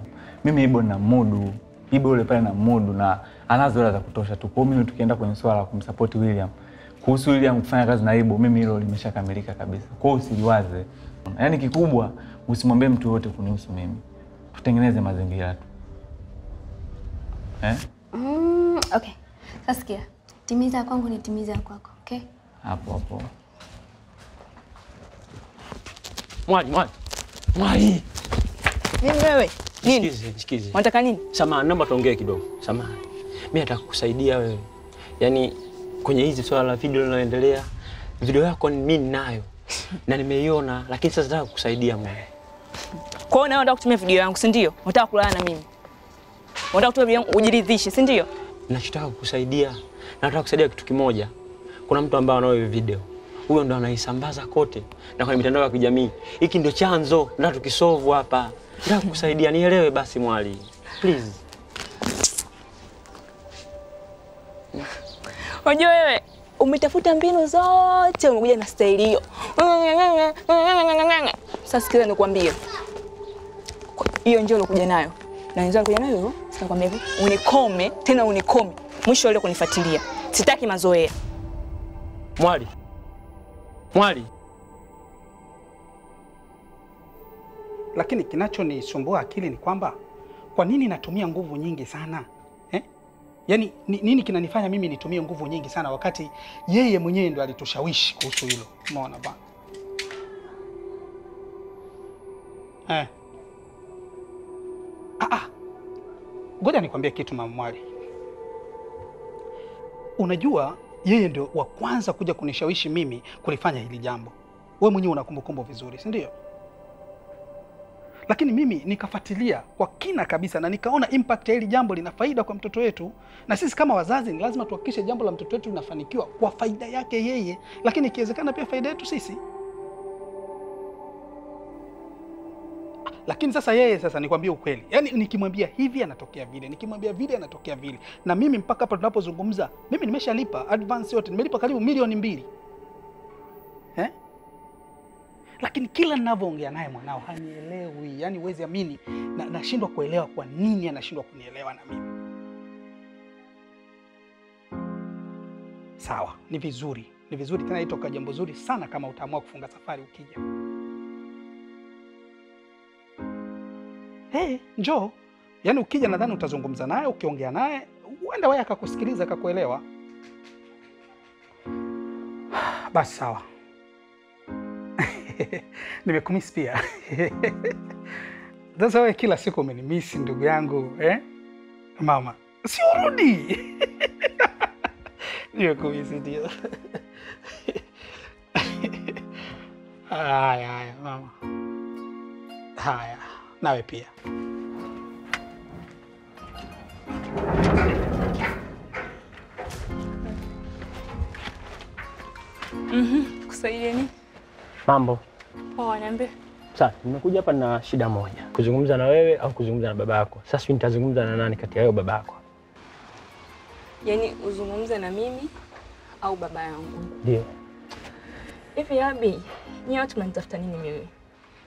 mimi Ibo na mudu. Ibo yule pale na mudu na anazo hela za kutosha tu. Kwa hiyo mimi tukienda kwenye swala la kumsupport William, kuhusu William kufanya kazi na Ibo, mimi hilo limeshakamilika kabisa. Kwa hiyo usiliwaze. Yaani kikubwa usimwambie mtu yote kunihusu mimi. Tutengeneze mazingira tu. Okay. Sasa sikia. Timiza kwangu ni timiza kwako, okay? Hapo. Mwali. Nini wewe? Nini? Sikize. Unataka nini? Samahani, naomba tuongee kidogo. Samahani. Mimi nataka kukusaidia wewe. Yaani kwenye hizi swala la video linaloendelea, video yako mimi ninayo. Na nimeiona, lakini sasa nataka kukusaidia mwali. Kwa hiyo unataka kutumia video yangu, si ndio? Unataka kulala na mimi. Unataka kutumia video yangu ujiridhishe, si ndio? Ninachotaka kukusaidia, nataka kusaidia kitu kimoja. Kuna mtu ambaye anayo video. Huyo ndo anaisambaza kote na kwenye mitandao ya kijamii. Hiki ndio chanzo, nataka tukisolve hapa. Nataka kukusaidia, nielewe basi mwali. Please. Unajua wewe umetafuta mbinu zote umekuja na staili hiyo. Sasa sikiza nikwambie. Hiyo njoo ulokuja nayo. Na njoo ulokuja nayo, sitakwambia hivi, unikome. Mwisho ile kunifuatilia. Sitaki mazoea. Mwali. Lakini kinachonisumbua akili ni kwamba kwa nini natumia nguvu nyingi sana? Yaani nini kinanifanya mimi nitumie nguvu nyingi sana wakati yeye mwenyewe ndo alitushawishi kuhusu hilo. Umeona bwana? Ngoja nikwambie kitu mama Mwali. Unajua yeye ndio wa kwanza kuja kunishawishi mimi kulifanya hili jambo. Wewe mwenyewe una kumbukumbu vizuri, si ndio? Lakini mimi nikafuatilia kwa kina kabisa na nikaona impact ya hili jambo lina faida kwa mtoto wetu. Na sisi kama wazazi ni lazima tuhakikishe jambo la mtoto wetu linafanikiwa kwa faida yake yeye, lakini ikiwezekana pia faida yetu sisi. Lakini sasa yeye sasa nikwambie ukweli. Yaani nikimwambia hivi anatokea vile, nikimwambia vile anatokea vile. Na mimi mpaka hapa tunapozungumza, mimi nimeshalipa advance yote. Nimelipa karibu milioni 2. Lakini kila ninavyoongea naye mwanao hanielewi. Yaani huwezi amini, nashindwa kuelewa kwa nini anashindwa kunielewa na mimi. Sawa, ni vizuri. Ni vizuri tena itoka jambo zuri sana kama utaamua kufunga safari ukija. Njoo. Yaani ukija nadhani utazungumza naye, ukiongea naye, huenda wewe akakusikiliza akakuelewa. Basi sawa. Nimekumisi pia. Sasa wewe kila siku umenimisi ndugu yangu, Mama, si urudi. Nimekumisi ndio. Haya mama. Haya, nawe pia. Kusaidia nini? Mambo. Poa, niambie. Sasa nimekuja hapa na shida moja. Kuzungumza na wewe au kuzungumza na baba yako? Sasa nitazungumza na nani kati ya wewe baba yako? Yaani uzungumze na mimi au baba yangu? Ndio. Hivi Abi, nyinyi watu mnanitafuta nini mimi?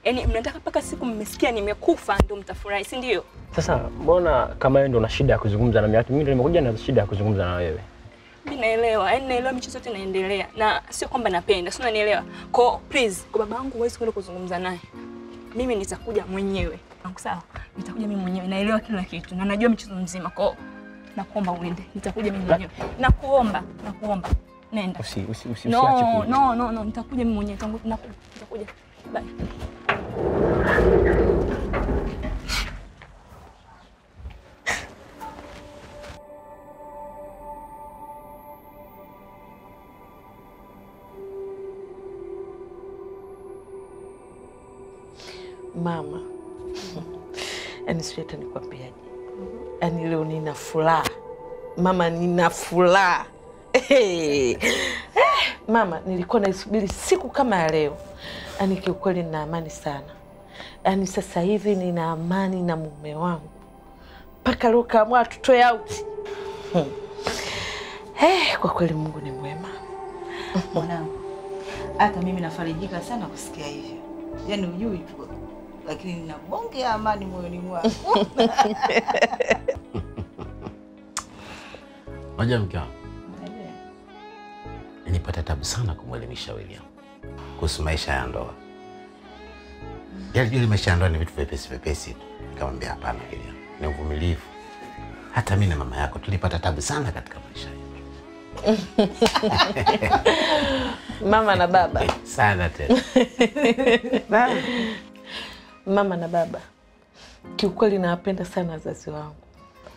Yaani mnataka mpaka siku mmesikia nimekufa ndio mtafurahi, si ndio? Sasa mbona kama wewe ndio una shida ya kuzungumza na mimi ndio nimekuja na shida ya kuzungumza na wewe? Mimi naelewa, yaani naelewa michezo yote inaendelea na sio kwamba napenda, sio unanielewa. Kwa please, kwa baba yangu huwezi kwenda kuzungumza naye. Mimi nitakuja mwenyewe. Sawa? Nitakuja mimi mwenyewe. Naelewa kila kitu na najua michezo mzima. Kwa nakuomba uende. Nitakuja mimi mwenyewe. Nakuomba. Nenda. Usiache. No, nitakuja mimi mwenyewe. Nitakuja. Bye. Mama, yaani sijui hata nikwambiaje. Yaani leo nina furaha. Mama, nina furaha. Mama, nilikuwa naisubiri siku kama ya leo. Yaani kiukweli nina amani sana. Yaani sasa hivi nina amani na mume wangu. Mpaka leo kaamua tutoe out. Kwa kweli Mungu ni mwema. Mwanangu, hata mimi nafarijika sana kusikia hivyo. Yaani hujui tu, lakini nina bonge ya amani moyoni mwangu. Unajua mke wangu, nilipata tabu sana kumwelimisha William kuhusu maisha ya ndoa. Yale maisha ya ndoa ni vitu vyepesi tu. Nikamwambia hapana William, ni uvumilivu. Hata mimi na mama yako tulipata tabu sana katika maisha yetu. Mama na baba. Sana tena. Mama na baba, kiukweli nawapenda sana wazazi wangu.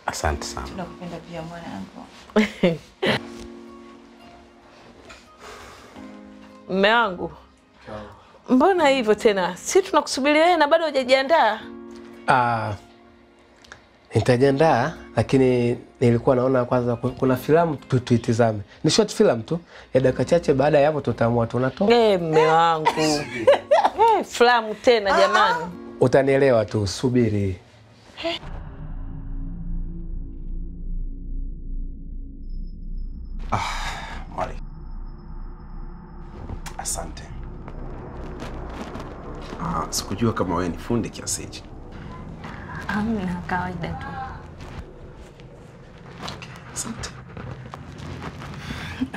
Asante sana. Tunakupenda pia mwanangu. Mume wangu, mbona hivyo tena? Si tunakusubiri wewe na bado hujajiandaa? Nitajiandaa, lakini nilikuwa naona kwanza kuna filamu tuitizame. Ni short film tu ya dakika chache, baada ya hapo tutaamua tunatoka. Mume wangu. Filamu tena jamani. Utanielewa tu, subiri. Mwali. Asante. Sikujua kama wewe ni fundi kiasi hichi. Hamna, kawaida tu. Asante.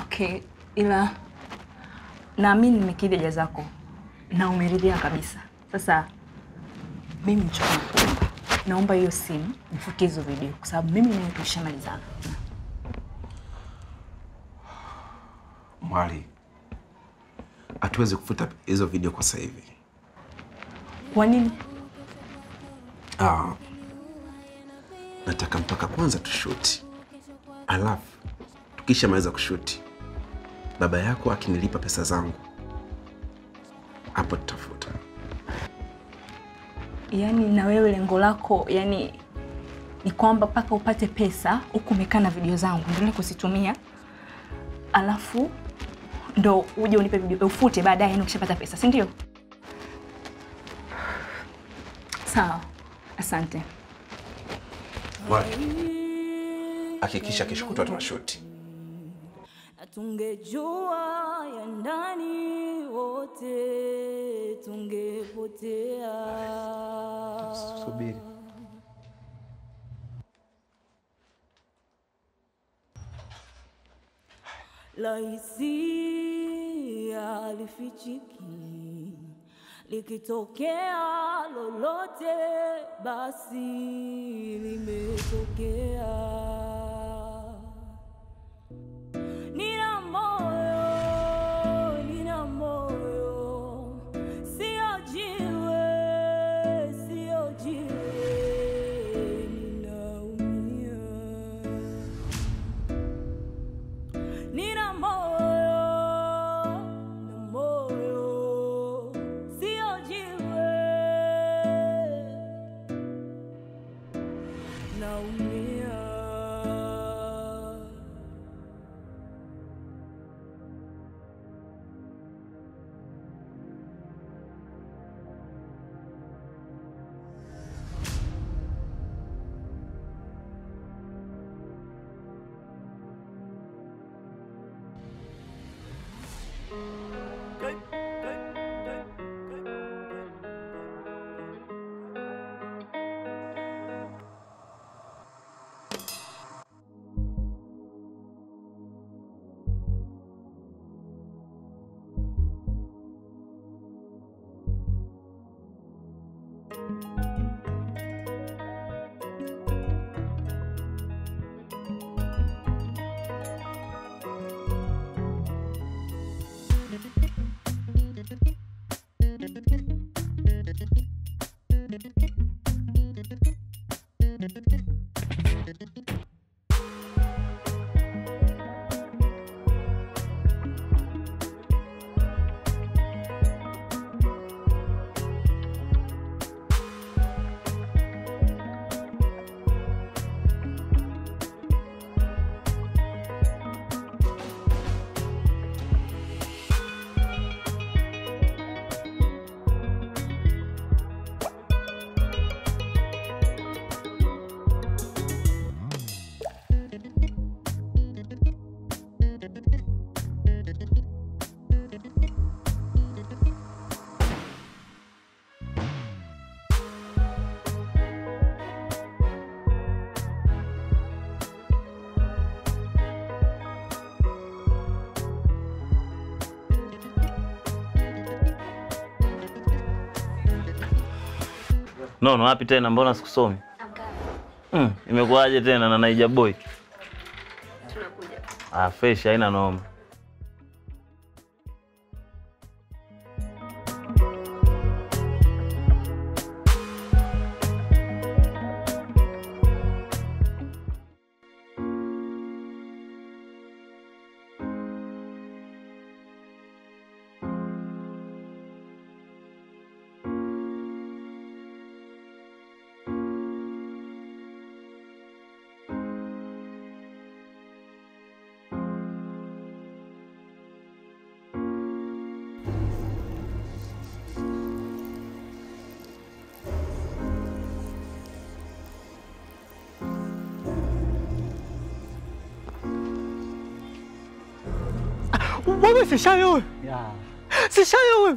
Okay, ila naamini nimekidhi haja zako na umeridhia kabisa. Sasa mimi naomba hiyo simu nifutie hizo video kwa sababu mimi nawe tushamalizana. Mwali, hatuwezi kufuta hizo video kwa sasa hivi. Kwa nini? Nataka mpaka kwanza tushuti. Alafu tukishamaliza kushuti, baba yako akinilipa pesa zangu, hapo tutafuta. Yaani na wewe lengo lako yani ni kwamba paka upate pesa huku umekaa na video zangu ndio kuzitumia. Alafu ndo uje unipe video ufute baadaye ukishapata pesa, si ndio? Sawa. Asante. Bwana, hakikisha kesho kutwa tunashuti. Tungejua ya ndani wote tungepotea. Subiri. Laisi alifichiki, likitokea lolote basi limetokea. Nina moyo, sio jiwe, ninaumia. Nina moyo, sio jiwe, naumia. No, wapi tena, mbona sikusomi? Imekuwaje tena na Naija boy? Tunakuja. Fresh, haina noma. Wewe si Shayo wewe. Si Shayo wewe.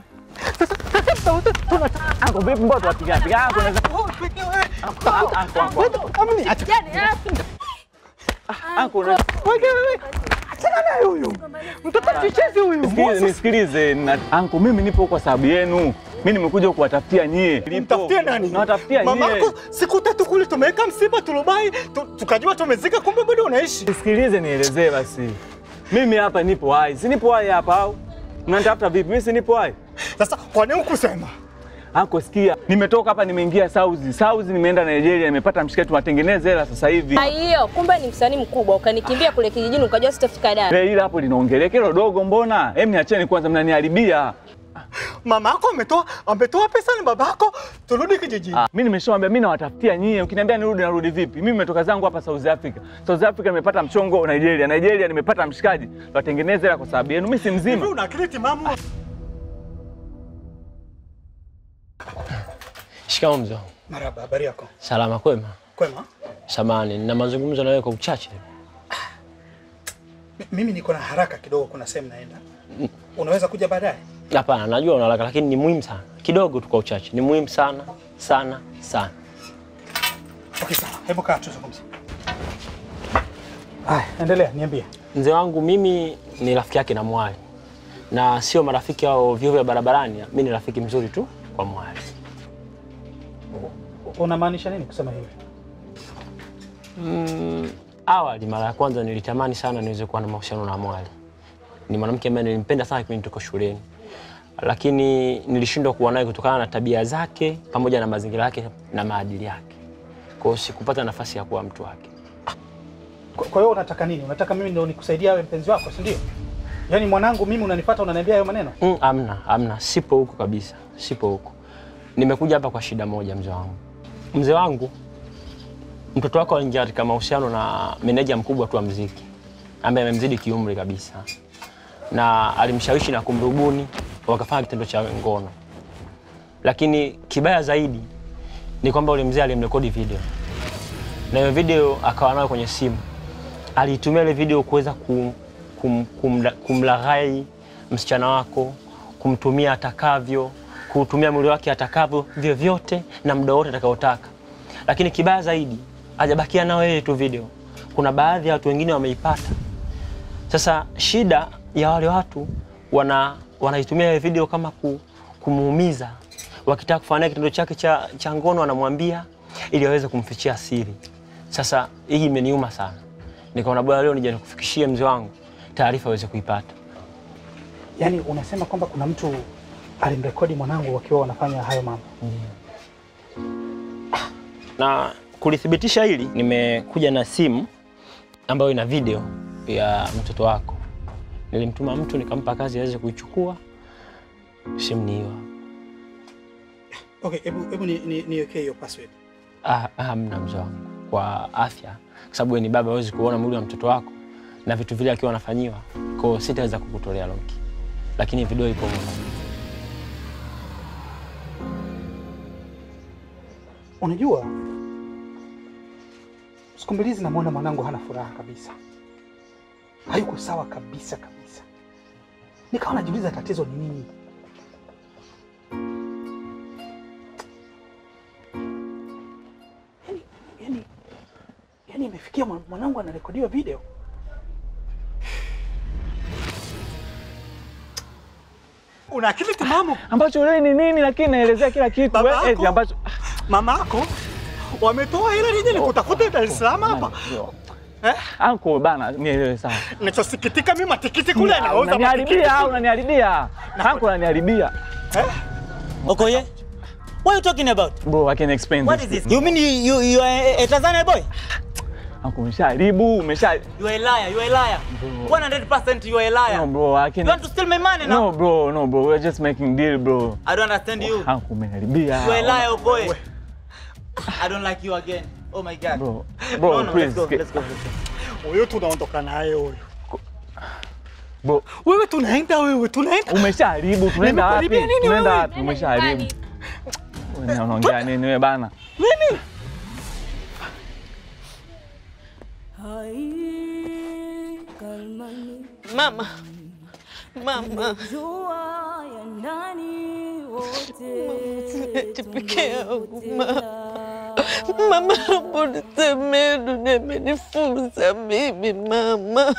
Sasa tunataka vipi mbona tunapiga piga hapo naweza. Amni acha. Anko wewe. Achana naye huyu. Mtoto chichezi huyu. Nisikilize Anko, mimi nipo kwa sababu yenu. Mimi nimekuja kuwatafutia nyie. Mtafutia nani? Nawatafutia nyie. Mamako siku 3 kule tumeweka msiba tulobai, tukajua tumezika, kumbe bado unaishi. Nisikilize nielezee basi. Mimi hapa nipo hai. Si nipo hai hapa au? Mnanitafuta vipi? Mimi si nipo hai. Sasa kwa nini ukusema? Anko sikia, nimetoka hapa nimeingia Saudi nimeenda Nigeria, nimepata mshikaji tunatengeneza hela sasa hivi. Hiyo, kumbe ni msanii mkubwa, ukanikimbia kule kijijini ukajua sitafika Dar. Ile hapo linaongeleka hilo dogo mbona? Niacheni kwanza mnaniharibia. Mama yako ametoa pesa na babako, turudi kijijini. Mimi nimeshawaambia mimi nawatafutia nyie. Ukiniambia narudi vipi? Mimi nimetoka zangu hapa South Africa. South Africa nimepata mchongo Nigeria nimepata mshikaji. Tuwatengeneze hela kwa sababu yenu. Mimi si mzima. Hivi una akili timamu? Shikamoo mzee. Marhaba, habari yako? Salama kwema? Kwema. Samahani, nina mazungumzo na wewe kwa uchache. Mimi niko na haraka kidogo, kuna sehemu naenda. Unaweza kuja baadaye? Hapana, najua una haraka lakini ni muhimu sana. Kidogo tu kwa uchache. Ni muhimu sana, sana, sana. Okay, sawa. Hebu kaa tuzungumze. Haya, endelea, niambie. Mzee wangu mimi ni rafiki yake na Mwali. Na sio marafiki hao vyo vya barabarani, mimi ni rafiki mzuri tu kwa Mwali. Unamaanisha nini kusema hivi? Awali mara ya kwanza nilitamani sana niweze kuwa na mahusiano na Mwali. Ni mwanamke ambaye nilimpenda sana kipindi tuko shuleni. Lakini nilishindwa kuwa naye kutokana na tabia zake pamoja na mazingira yake na maadili yake. Kwa hiyo sikupata nafasi ya kuwa mtu wake. Kwa hiyo unataka nini? Unataka mimi ndio nikusaidia wewe mpenzi wako, si ndio? Yaani mwanangu mimi unanifuata unaniambia hayo maneno? Amna. Sipo huko kabisa. Sipo huko. Nimekuja hapa kwa shida moja mzee wangu. Mzee wangu, mtoto wako aliingia katika mahusiano na meneja mkubwa tu wa muziki ambaye amemzidi kiumri kabisa. Na alimshawishi na kumrubuni wakafanya kitendo cha ngono. Lakini kibaya zaidi ni kwamba yule mzee alimrekodi video. Na hiyo video akawa nayo kwenye simu. Alitumia ile video kuweza kumlaghai msichana wako, kumtumia atakavyo, kutumia mwili wake atakavyo vyovyote na muda wote atakaotaka. Lakini kibaya zaidi, hajabakia nao yeye tu video. Kuna baadhi ya watu wengine wameipata. Sasa shida ya wale watu wanaitumia ile video kama kumuumiza. Wakitaka kufanya kitendo chake cha ngono wanamwambia ili aweze kumfichia siri. Sasa hii imeniuma sana. Nikaona bora leo nije nikufikishie mzee wangu taarifa aweze kuipata. Yaani unasema kwamba kuna mtu alimrekodi mwanangu wakiwa wanafanya hayo mambo? Na kulithibitisha hili nimekuja na simu ambayo ina video ya mtoto wako. Nilimtuma mtu nikampa kazi aweze kuichukua. Simu ni hiyo. Okay, hebu niwekee hiyo password. Hamna mzee wangu. Kwa afya, kwa sababu ni baba hawezi kuona mwili wa mtoto wako na vitu vile akiwa anafanyiwa. Kwa hiyo sitaweza kukutolea loki. Lakini video ipo mwanangu. Unajua, siku mbili hizi namuona mwanangu hana furaha kabisa. Hayuko sawa kabisa. Nikawa najiuliza tatizo ni nini? Yaani imefikia mwanangu anarekodiwa video. Una akili timamu? Ambacho wewe ni nini lakini naelezea kila kitu wewe eti ambacho mamako wametoa hela nije nikutafuta Dar es Salaam hapa. Anko bana nielewe sana. Ninachosikitika mimi matikiti kule anauza unaniharibia. Anko unaniharibia. Okoye? What are you talking about? Bro, I can explain What this. is this? You mean you are a Tanzania boy? Anko umeshaharibu. You are a liar. 100% you are a liar. No bro, I can't. You want to steal my money now? No bro, we're just making deal bro. I don't understand you. Anko umeniharibia. You are a liar, Okoye. I don't like you again. Oh my God. Bro, no, please. Let's go. Huyo tunaondoka naye huyo. Bro, wewe tunaenda. Umeshaharibu, tunaenda wapi? Tunaenda wapi? Umeshaharibu. Wewe unaongea nini wewe bana? Nini? Mama. Peke yangu mama, naomba nisamehe, dunia imenifunza mimi mama.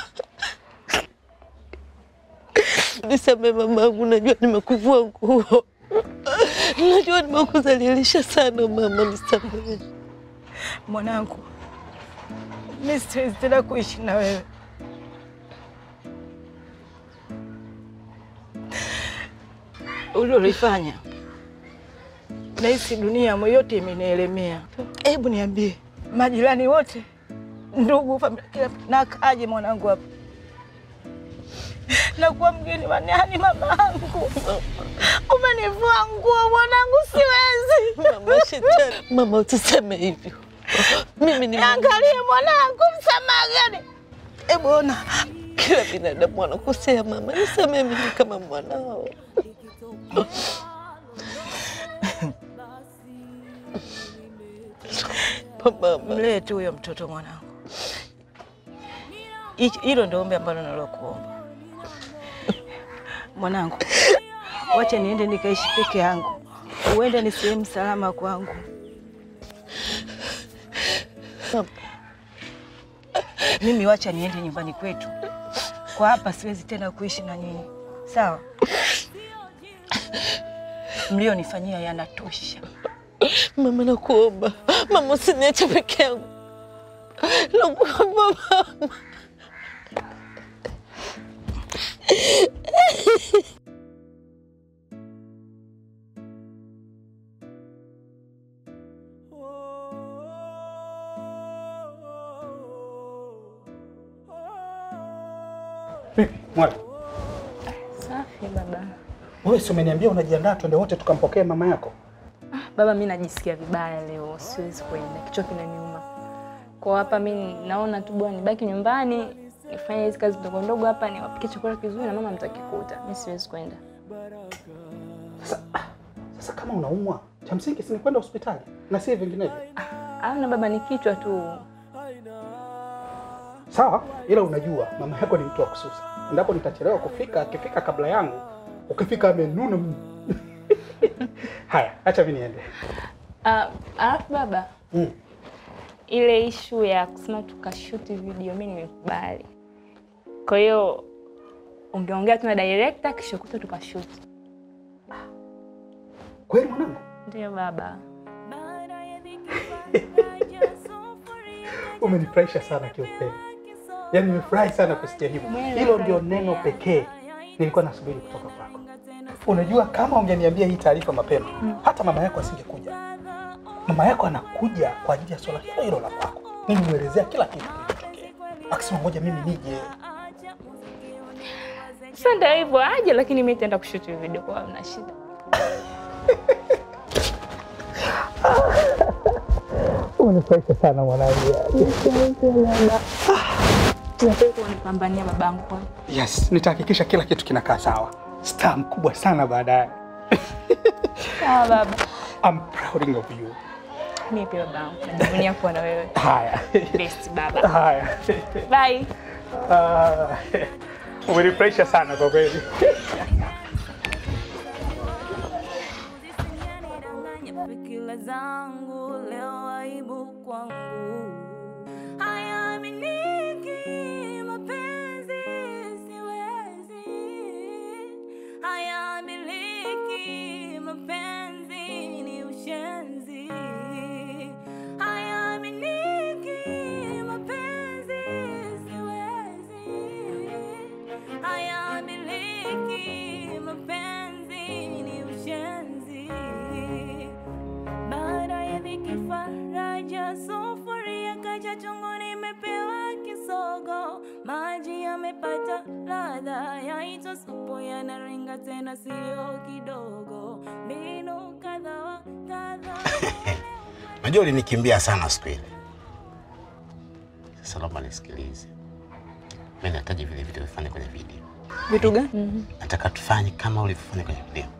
Nisamehe mamangu, najua nimekuvua nguo, najua nimekudhalilisha sana mama, nisamehe. Mwanangu, mimi siwezi tena kuishi na wewe. Ulilofanya nahisi dunia yote imenielemea. Hebu niambie, majirani wote, ndugu, familia, kila nakaje mwanangu hapa? Na kuwa mgeni wa nani mamangu? Umenivua nguo mwanangu, siwezi. Mama shetani. Mama usiseme hivyo. Mimi ni angalie mwanangu, msamaha gani? Hebu ona, kila binadamu anakosea mama. Nisamehe mimi kama mwanao. baba. Mlee tu huyo mtoto mwanangu. Hilo ndio ombi ambalo nalokuomba. Mwanangu, wacha niende nikaishi peke yangu. Uende ni sehemu salama kwangu. Mimi wacha niende nyumbani kwetu. Kwa hapa siwezi tena kuishi na nyinyi. Sawa? Mlionifanyia yanatosha. Mama nakuomba. Mama usiniache peke yangu. Nakuomba mama. Mwali. Safi baba. Wewe si umeniambia unajiandaa twende wote tukampokee mama yako? Baba, mimi najisikia vibaya leo, siwezi kwenda. Kichwa kinaniuma. Kwa hapa mimi naona tu bwana nibaki nyumbani, nifanye hizo kazi ndogo ndogo hapa, niwapike chakula kizuri na mama mtakikuta. Mimi siwezi kwenda. Sasa kama unaumwa, cha msingi si ni kwenda hospitali na si vinginevyo. Hamna baba, ni kichwa tu. Sawa, ila unajua mama yako ni mtu wa kususa. Endapo nitachelewa kufika, akifika kabla yangu, ukifika amenuna. Haya, acha mimi niende. Alafu baba, ile issue ya kusema tukashoot video mimi nimekubali. Kwa hiyo ungeongea tu na director kisha kuta tukashoot. Kweli mwanangu? Ndio baba. Umenifurahisha sana kiukweli. Yaani nimefurahi sana kusikia hivyo. Hilo ndio neno pekee nilikuwa nasubiri kutoka kwako. Unajua kama ungeniambia hii taarifa mapema, hata mama yako asingekuja. Mama yako anakuja kwa ajili ya swala hilo la kwako. Nimemuelezea kila kitu kilichotokea. Akisema ngoja mimi nije. Sasa ndio hivyo aje, lakini mimi nitaenda kushoot video kwa hamna shida. Unifurahisha sana mwanangu. Tunataka kunipambania babangu kwa. Yes, nitahakikisha kila kitu kinakaa sawa. Star mkubwa sana baadaye. Sawa baba. I'm proud of you. Mimi pia babangu. Najivunia kuwa na wewe. Haya. Best baba. Haya. Bye. Umenifurahisha sana kwa kweli. Fikira zangu leo aibu kwangu. Hayaminiki mapenzi siwezi. Hayamiliki mapenzi ni ushenzi. Hayaminiki mapenzi siwezi. Hayamiliki mapenzi ni ushenzi. Baada ya dhiki faraja, sufuria kaja chungu nimepewa kisogo. Maji yamepata ladha, yaitwa supu yanaringa tena sio kidogo. Mbinu kadha wa kadha. Najua ulinikimbia sana siku ile. Sasa naomba nisikilize. Mimi nahitaji vile vitu vifanye kwenye video. Vitu gani? Nataka tufanye kama ulivyofanya kwenye video.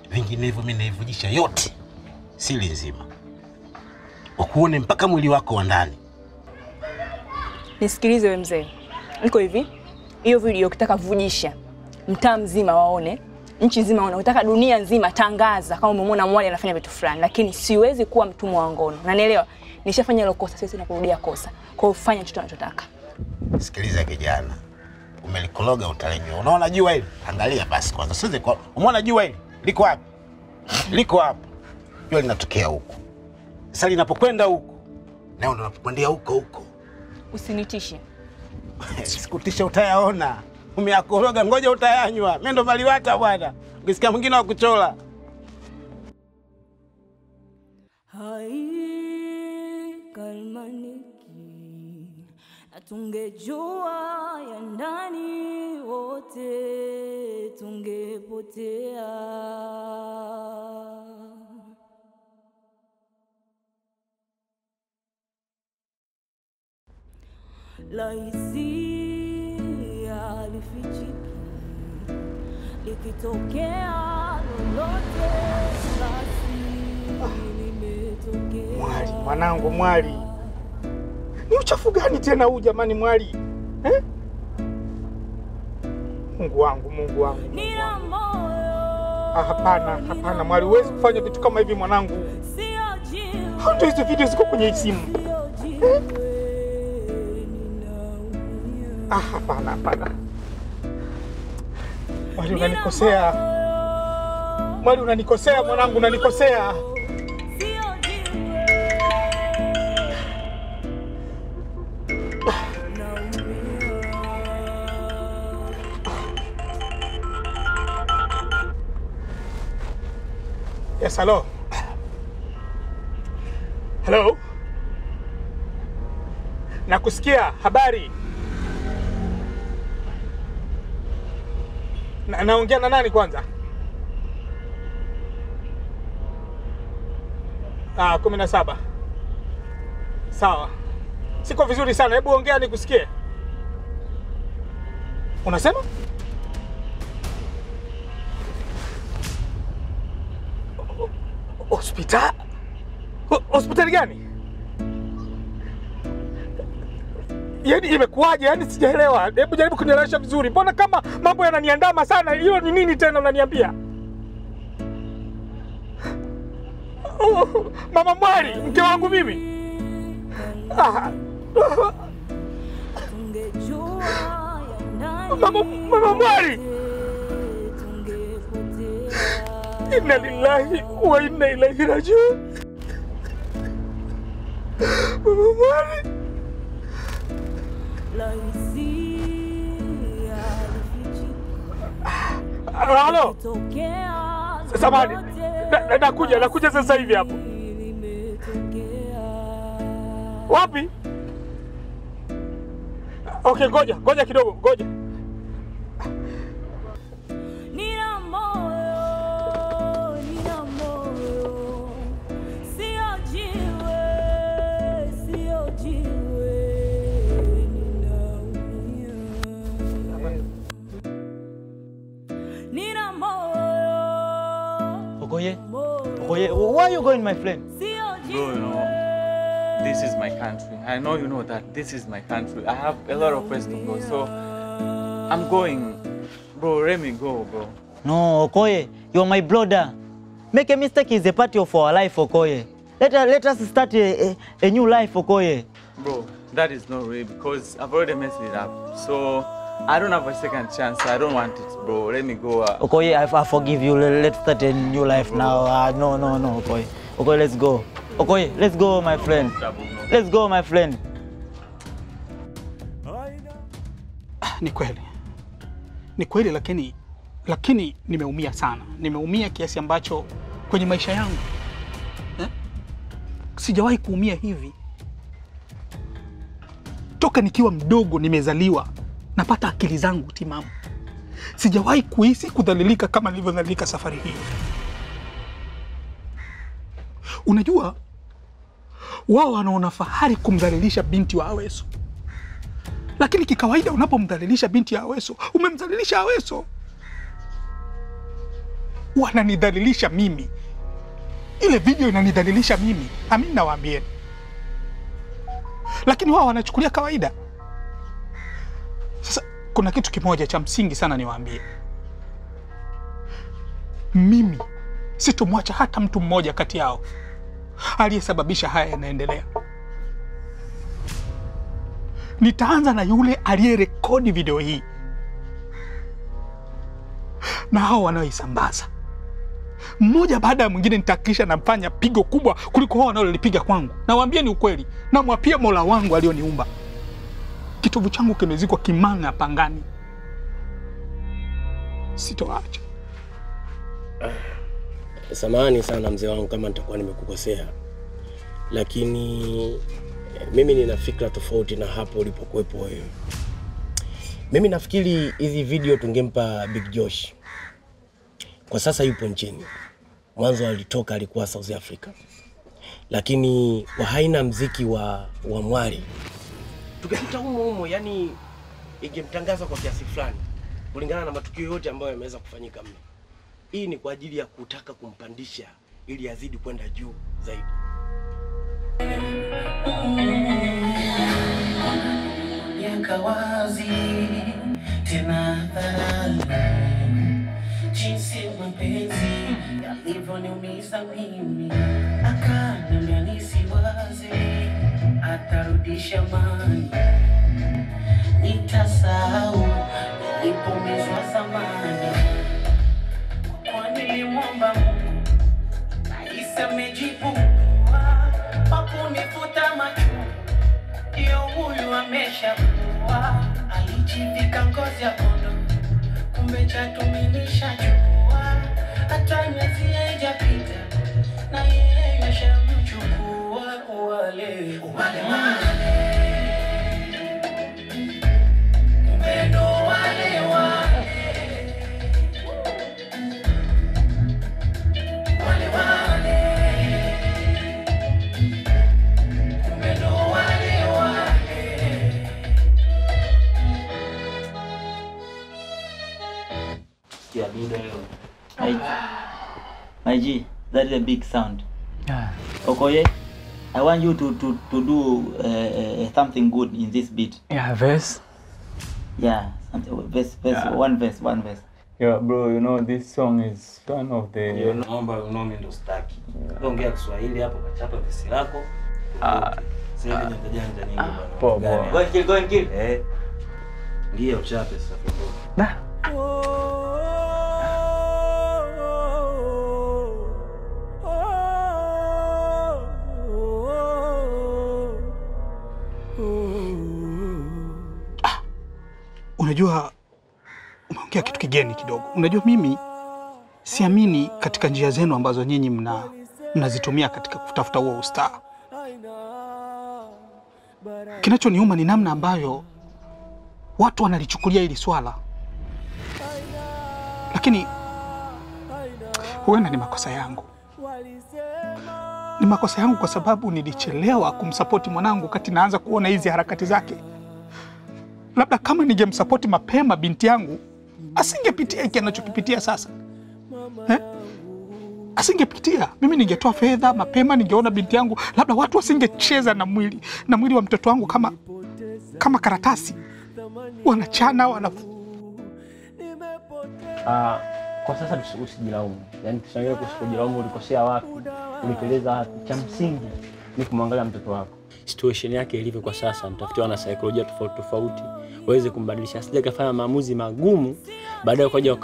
Vinginevyo mimi naivujisha yote. Siri nzima. Wakuone mpaka mwili wako wa ndani. Nisikilize wewe mzee. Iko hivi. Hiyo video ukitaka kuvujisha mtaa mzima waone, nchi nzima waone, unataka dunia nzima tangaza kama umemwona mwali anafanya vitu fulani, lakini siwezi kuwa mtumwa wa ngono. Unanielewa? Nishafanya hilo kosa, siwezi kurudia kosa. Kwa hiyo fanya chochote unachotaka. Sikiliza kijana. Umelikologa utalenywa. Unaona jua hili? Angalia basi kwanza. Siwezi kwa. Umeona jua hili? Liko wapi? Liko hapa. Jua linatokea huko. Sasa linapokwenda huko, nao ndo unapokwendea huko. Usinitishe. Sikutisha, utayaona. Umeyakoroga, ngoja utayanywa. Mimi ndo maliwata bwana. Ukisikia mwingine wa kuchola. Hai kalmaniki. Na tungejua ya ndani wote tungepotea. Laisi alifichiki, likitokea lolote basi limetokea. Mwali, mwanangu mwali. Ni uchafu gani tena huu jamani Mwali? Eh? Mungu wangu, Mungu wangu. Hapana Mwali, huwezi kufanya vitu kama hivi mwanangu. Hata hizo video ziko kwenye simu. Eh? Hapana. Mwali unanikosea. Mwali unanikosea mwanangu, unanikosea. Yes, hello. Hello. Nakusikia, habari. Naongea na nani kwanza? 17. Sawa. Siko vizuri sana. Hebu ongea nikusikie. Unasema? Hospitali gani? Yaani imekuwaje? Yaani sijaelewa. Hebu jaribu kunielewesha vizuri. Mbona kama mambo yananiandama sana? Hilo ni nini tena unaniambia? Mama Mwali, mke wangu mimi. Mama Mwali. Inna lillahi wa inna ilaihi rajiun. Mama Mwali. Halo. Samahani. Nakuja sasa hivi hapo. Wapi? Okay, ngoja kidogo, ngoja. Okoye, where are you going, my friend? Bro, you know, this is my country. I know you know that this is my country. I have a lot of places to go, so I'm going. Bro, let me go, bro. No, Okoye, you're my brother. Make a mistake is a part of our life, Okoye. Let us start a new life, Okoye. Bro, that is not real because I've already messed it up. So I don't have a second chance. I don't want it, bro. Let me go. Okoye, I forgive you. Let's start a new life now. No, Okoye. Okoye, let's go. Okoye, let's go, my friend. Let's go, my friend. Ni kweli lakini nimeumia sana. Nimeumia kiasi ambacho kwenye maisha yangu sijawahi kuumia hivi. Toka nikiwa mdogo nimezaliwa napata akili zangu timamu. Sijawahi kuhisi kudhalilika kama nilivyodhalilika safari hii. Unajua, wao wanaona fahari kumdhalilisha binti wa Aweso. Lakini kikawaida unapomdhalilisha binti ya Aweso, umemdhalilisha Aweso. Wananidhalilisha mimi. Ile video inanidhalilisha mimi. Amini nawaambieni. Lakini wao wanachukulia kawaida. Sasa kuna kitu kimoja cha msingi sana niwaambie. Mimi sitomwacha hata mtu mmoja kati yao aliyesababisha haya yanaendelea. Nitaanza na yule aliyerekodi video hii na hao wanaoisambaza. Mmoja baada ya mwingine nitahakikisha namfanya pigo kubwa kuliko hao wanaolipiga kwangu. Nawaambia ni ukweli. Namwapia Mola wangu alioniumba. Kitovu changu kimezikwa Kimanga Pangani. Sitoacha. Samahani sana mzee wangu kama nitakuwa nimekukosea. Lakini mimi nina fikra tofauti na hapo ulipokuwepo wewe. Mimi nafikiri hizi video tungempa Big Josh. Kwa sasa yupo nchini. Mwanzo alitoka alikuwa South Africa. Lakini kwa haina mziki wa Mwali. Tukipita humo yani ingemtangaza kwa kiasi fulani kulingana na matukio yote ambayo yameweza kufanyika mimi. Hii ni kwa ajili ya kutaka kumpandisha ili azidi kwenda juu zaidi. kanieleza wazi tena hadharani jinsi mapenzi yalivyoniumiza mimi. Akaniambia nisiwaze, atarudisha amani, nitasahau nilipomizwa zamani. Kwa nilimwomba Mungu nahisi amejibu pakunifuta machozi, ndio huyu ameshakuwa. Alijivika ngozi ya kondo, kumbe chatu nilishajua. Hata miezi haijapita na yeye ashamchukua. Wale mpendo wale My G, that is a big sound. Yeah. Okoye, I want you to do something good in this beat. Yeah, verse. Yeah, something verse, Yeah. one verse. Yeah, bro, you know this song is one of the. Yo, naomba unome ndo staki. Ongea Kiswahili hapo, kachapa vesi lako. Sasa janja nyingi bwana. Poa poa. Go and kill. Ndio uchape sasa. Unajua, umeongea kitu kigeni kidogo. Unajua mimi siamini katika njia zenu ambazo nyinyi mnazitumia katika kutafuta huo ustaa. Kinachoniuma ni namna ambayo watu wanalichukulia hili swala. Lakini huenda ni makosa yangu. Ni makosa yangu kwa sababu nilichelewa kumsapoti mwanangu kati naanza kuona hizi harakati zake. Labda kama ningemsapoti mapema binti yangu, asingepitia hiki anachokipitia sasa. Asingepitia. Mimi ningetoa fedha mapema, ningeona binti yangu, labda watu wasingecheza na mwili wa mtoto wangu kama karatasi. Wanachana Kwa sasa usijilaumu. Yaani tushangae kujilaumu, ulikosea wapi? Uliteleza wapi? Cha msingi ni kumwangalia mtoto wako. Situation yake ilivyo kwa sasa, mtafutie wana saikolojia tofauti waweze kumbadilisha. Asije kafanya maamuzi magumu baadaye ukaja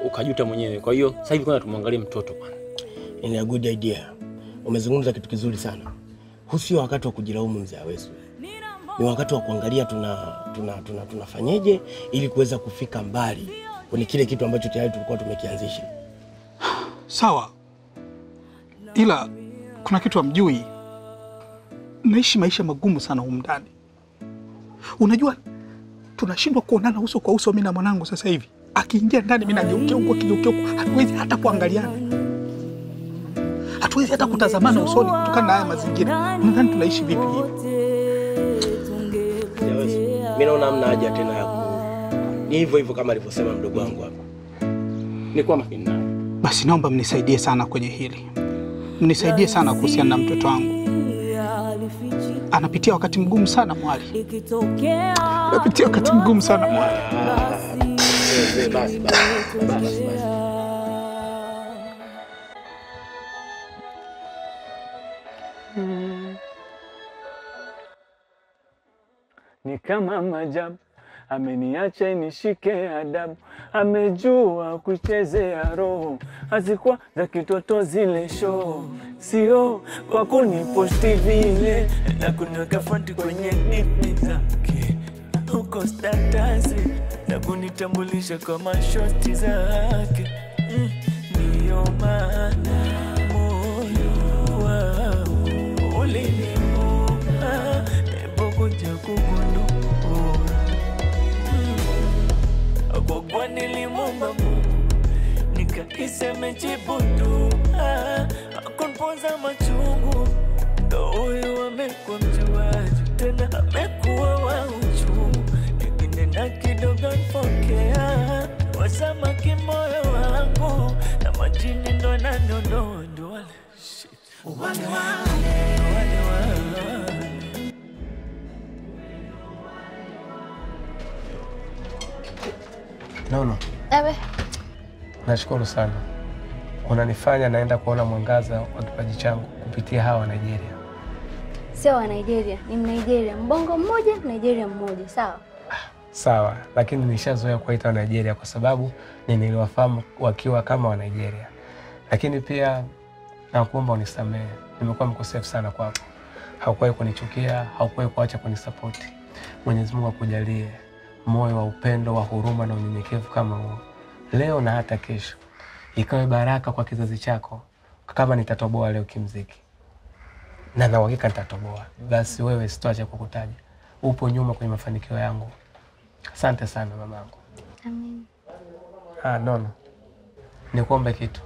ukajuta mwenyewe. Kwa hiyo sasa hivi kwanza tumwangalie mtoto bwana. Ni a good idea. Umezungumza kitu kizuri sana. Huu sio wakati wa kujilaumu mzee Awesu. Ni wakati wa kuangalia tunafanyeje ili kuweza kufika mbali kwenye kile kitu ambacho tayari tulikuwa tumekianzisha. Sawa. Ila kuna kitu hamjui. Naishi maisha magumu sana humu ndani. Unajua tunashindwa kuonana uso kwa uso mimi na mwanangu sasa hivi. Akiingia ndani mimi nageukia huko akigeukia huko, hatuwezi hata kuangaliana. Hatuwezi hata kutazamana usoni kutokana na haya mazingira. Unadhani tunaishi vipi hivi? Mimi naona hamna haja tena ya ni hivyo kama alivyosema mdogo wangu hapa. Ni kwa makini naye. Basi naomba mnisaidie sana kwenye hili. Mnisaidie sana kuhusiana na mtoto wangu. Anapitia wakati mgumu sana mwali. Anapitia wakati mgumu sana mwali. Basi. Ni kama majabu, ameniacha nishike adabu, amejua kuchezea roho, hazikuwa za kitoto zile show, sio kwa kuniposti vile na kuniweka front kwenye nipi zake huko status na kunitambulisha kwa mashoti zake. Ndiyo maana moyo wangu uliniuma nilipokuja kugundua kwa kuwa nilimwomba Mungu nikahisi amejibu dua, hakuniponza machungu. Ndo huyu amekuwa mjuaji, tena amekuwa wa uchungu. Nikinena kidogo nipokea, wasamaki moyo wangu na majini ndo yananiondoa. Wale Nono, Abe, nashukuru sana. Unanifanya naenda kuona mwangaza wa kipaji changu kupitia hawa Nigeria. sio wa Nigeria, ni Nigeria. Mbongo mmoja, Nigeria mmoja, sawa? Sawa, lakini nishazoea kuwaita wa Nigeria kwa sababu niliwafahamu wakiwa kama wa Nigeria. Lakini pia nakuomba unisamehe. Nimekuwa mkosefu sana kwako. Haukuwahi kunichukia, haukuwahi kuacha kunisapoti. Mwenyezi Mungu akujalie moyo wa upendo, wa huruma na unyenyekevu kama huo. Leo na hata kesho. Ikawe baraka kwa kizazi chako kama nitatoboa leo kimziki. Na uhakika nitatoboa. Basi wewe sitoacha kukutaja. Upo nyuma kwenye mafanikio yangu. Asante sana mamangu. Amen. Nono. Nikuombe kitu.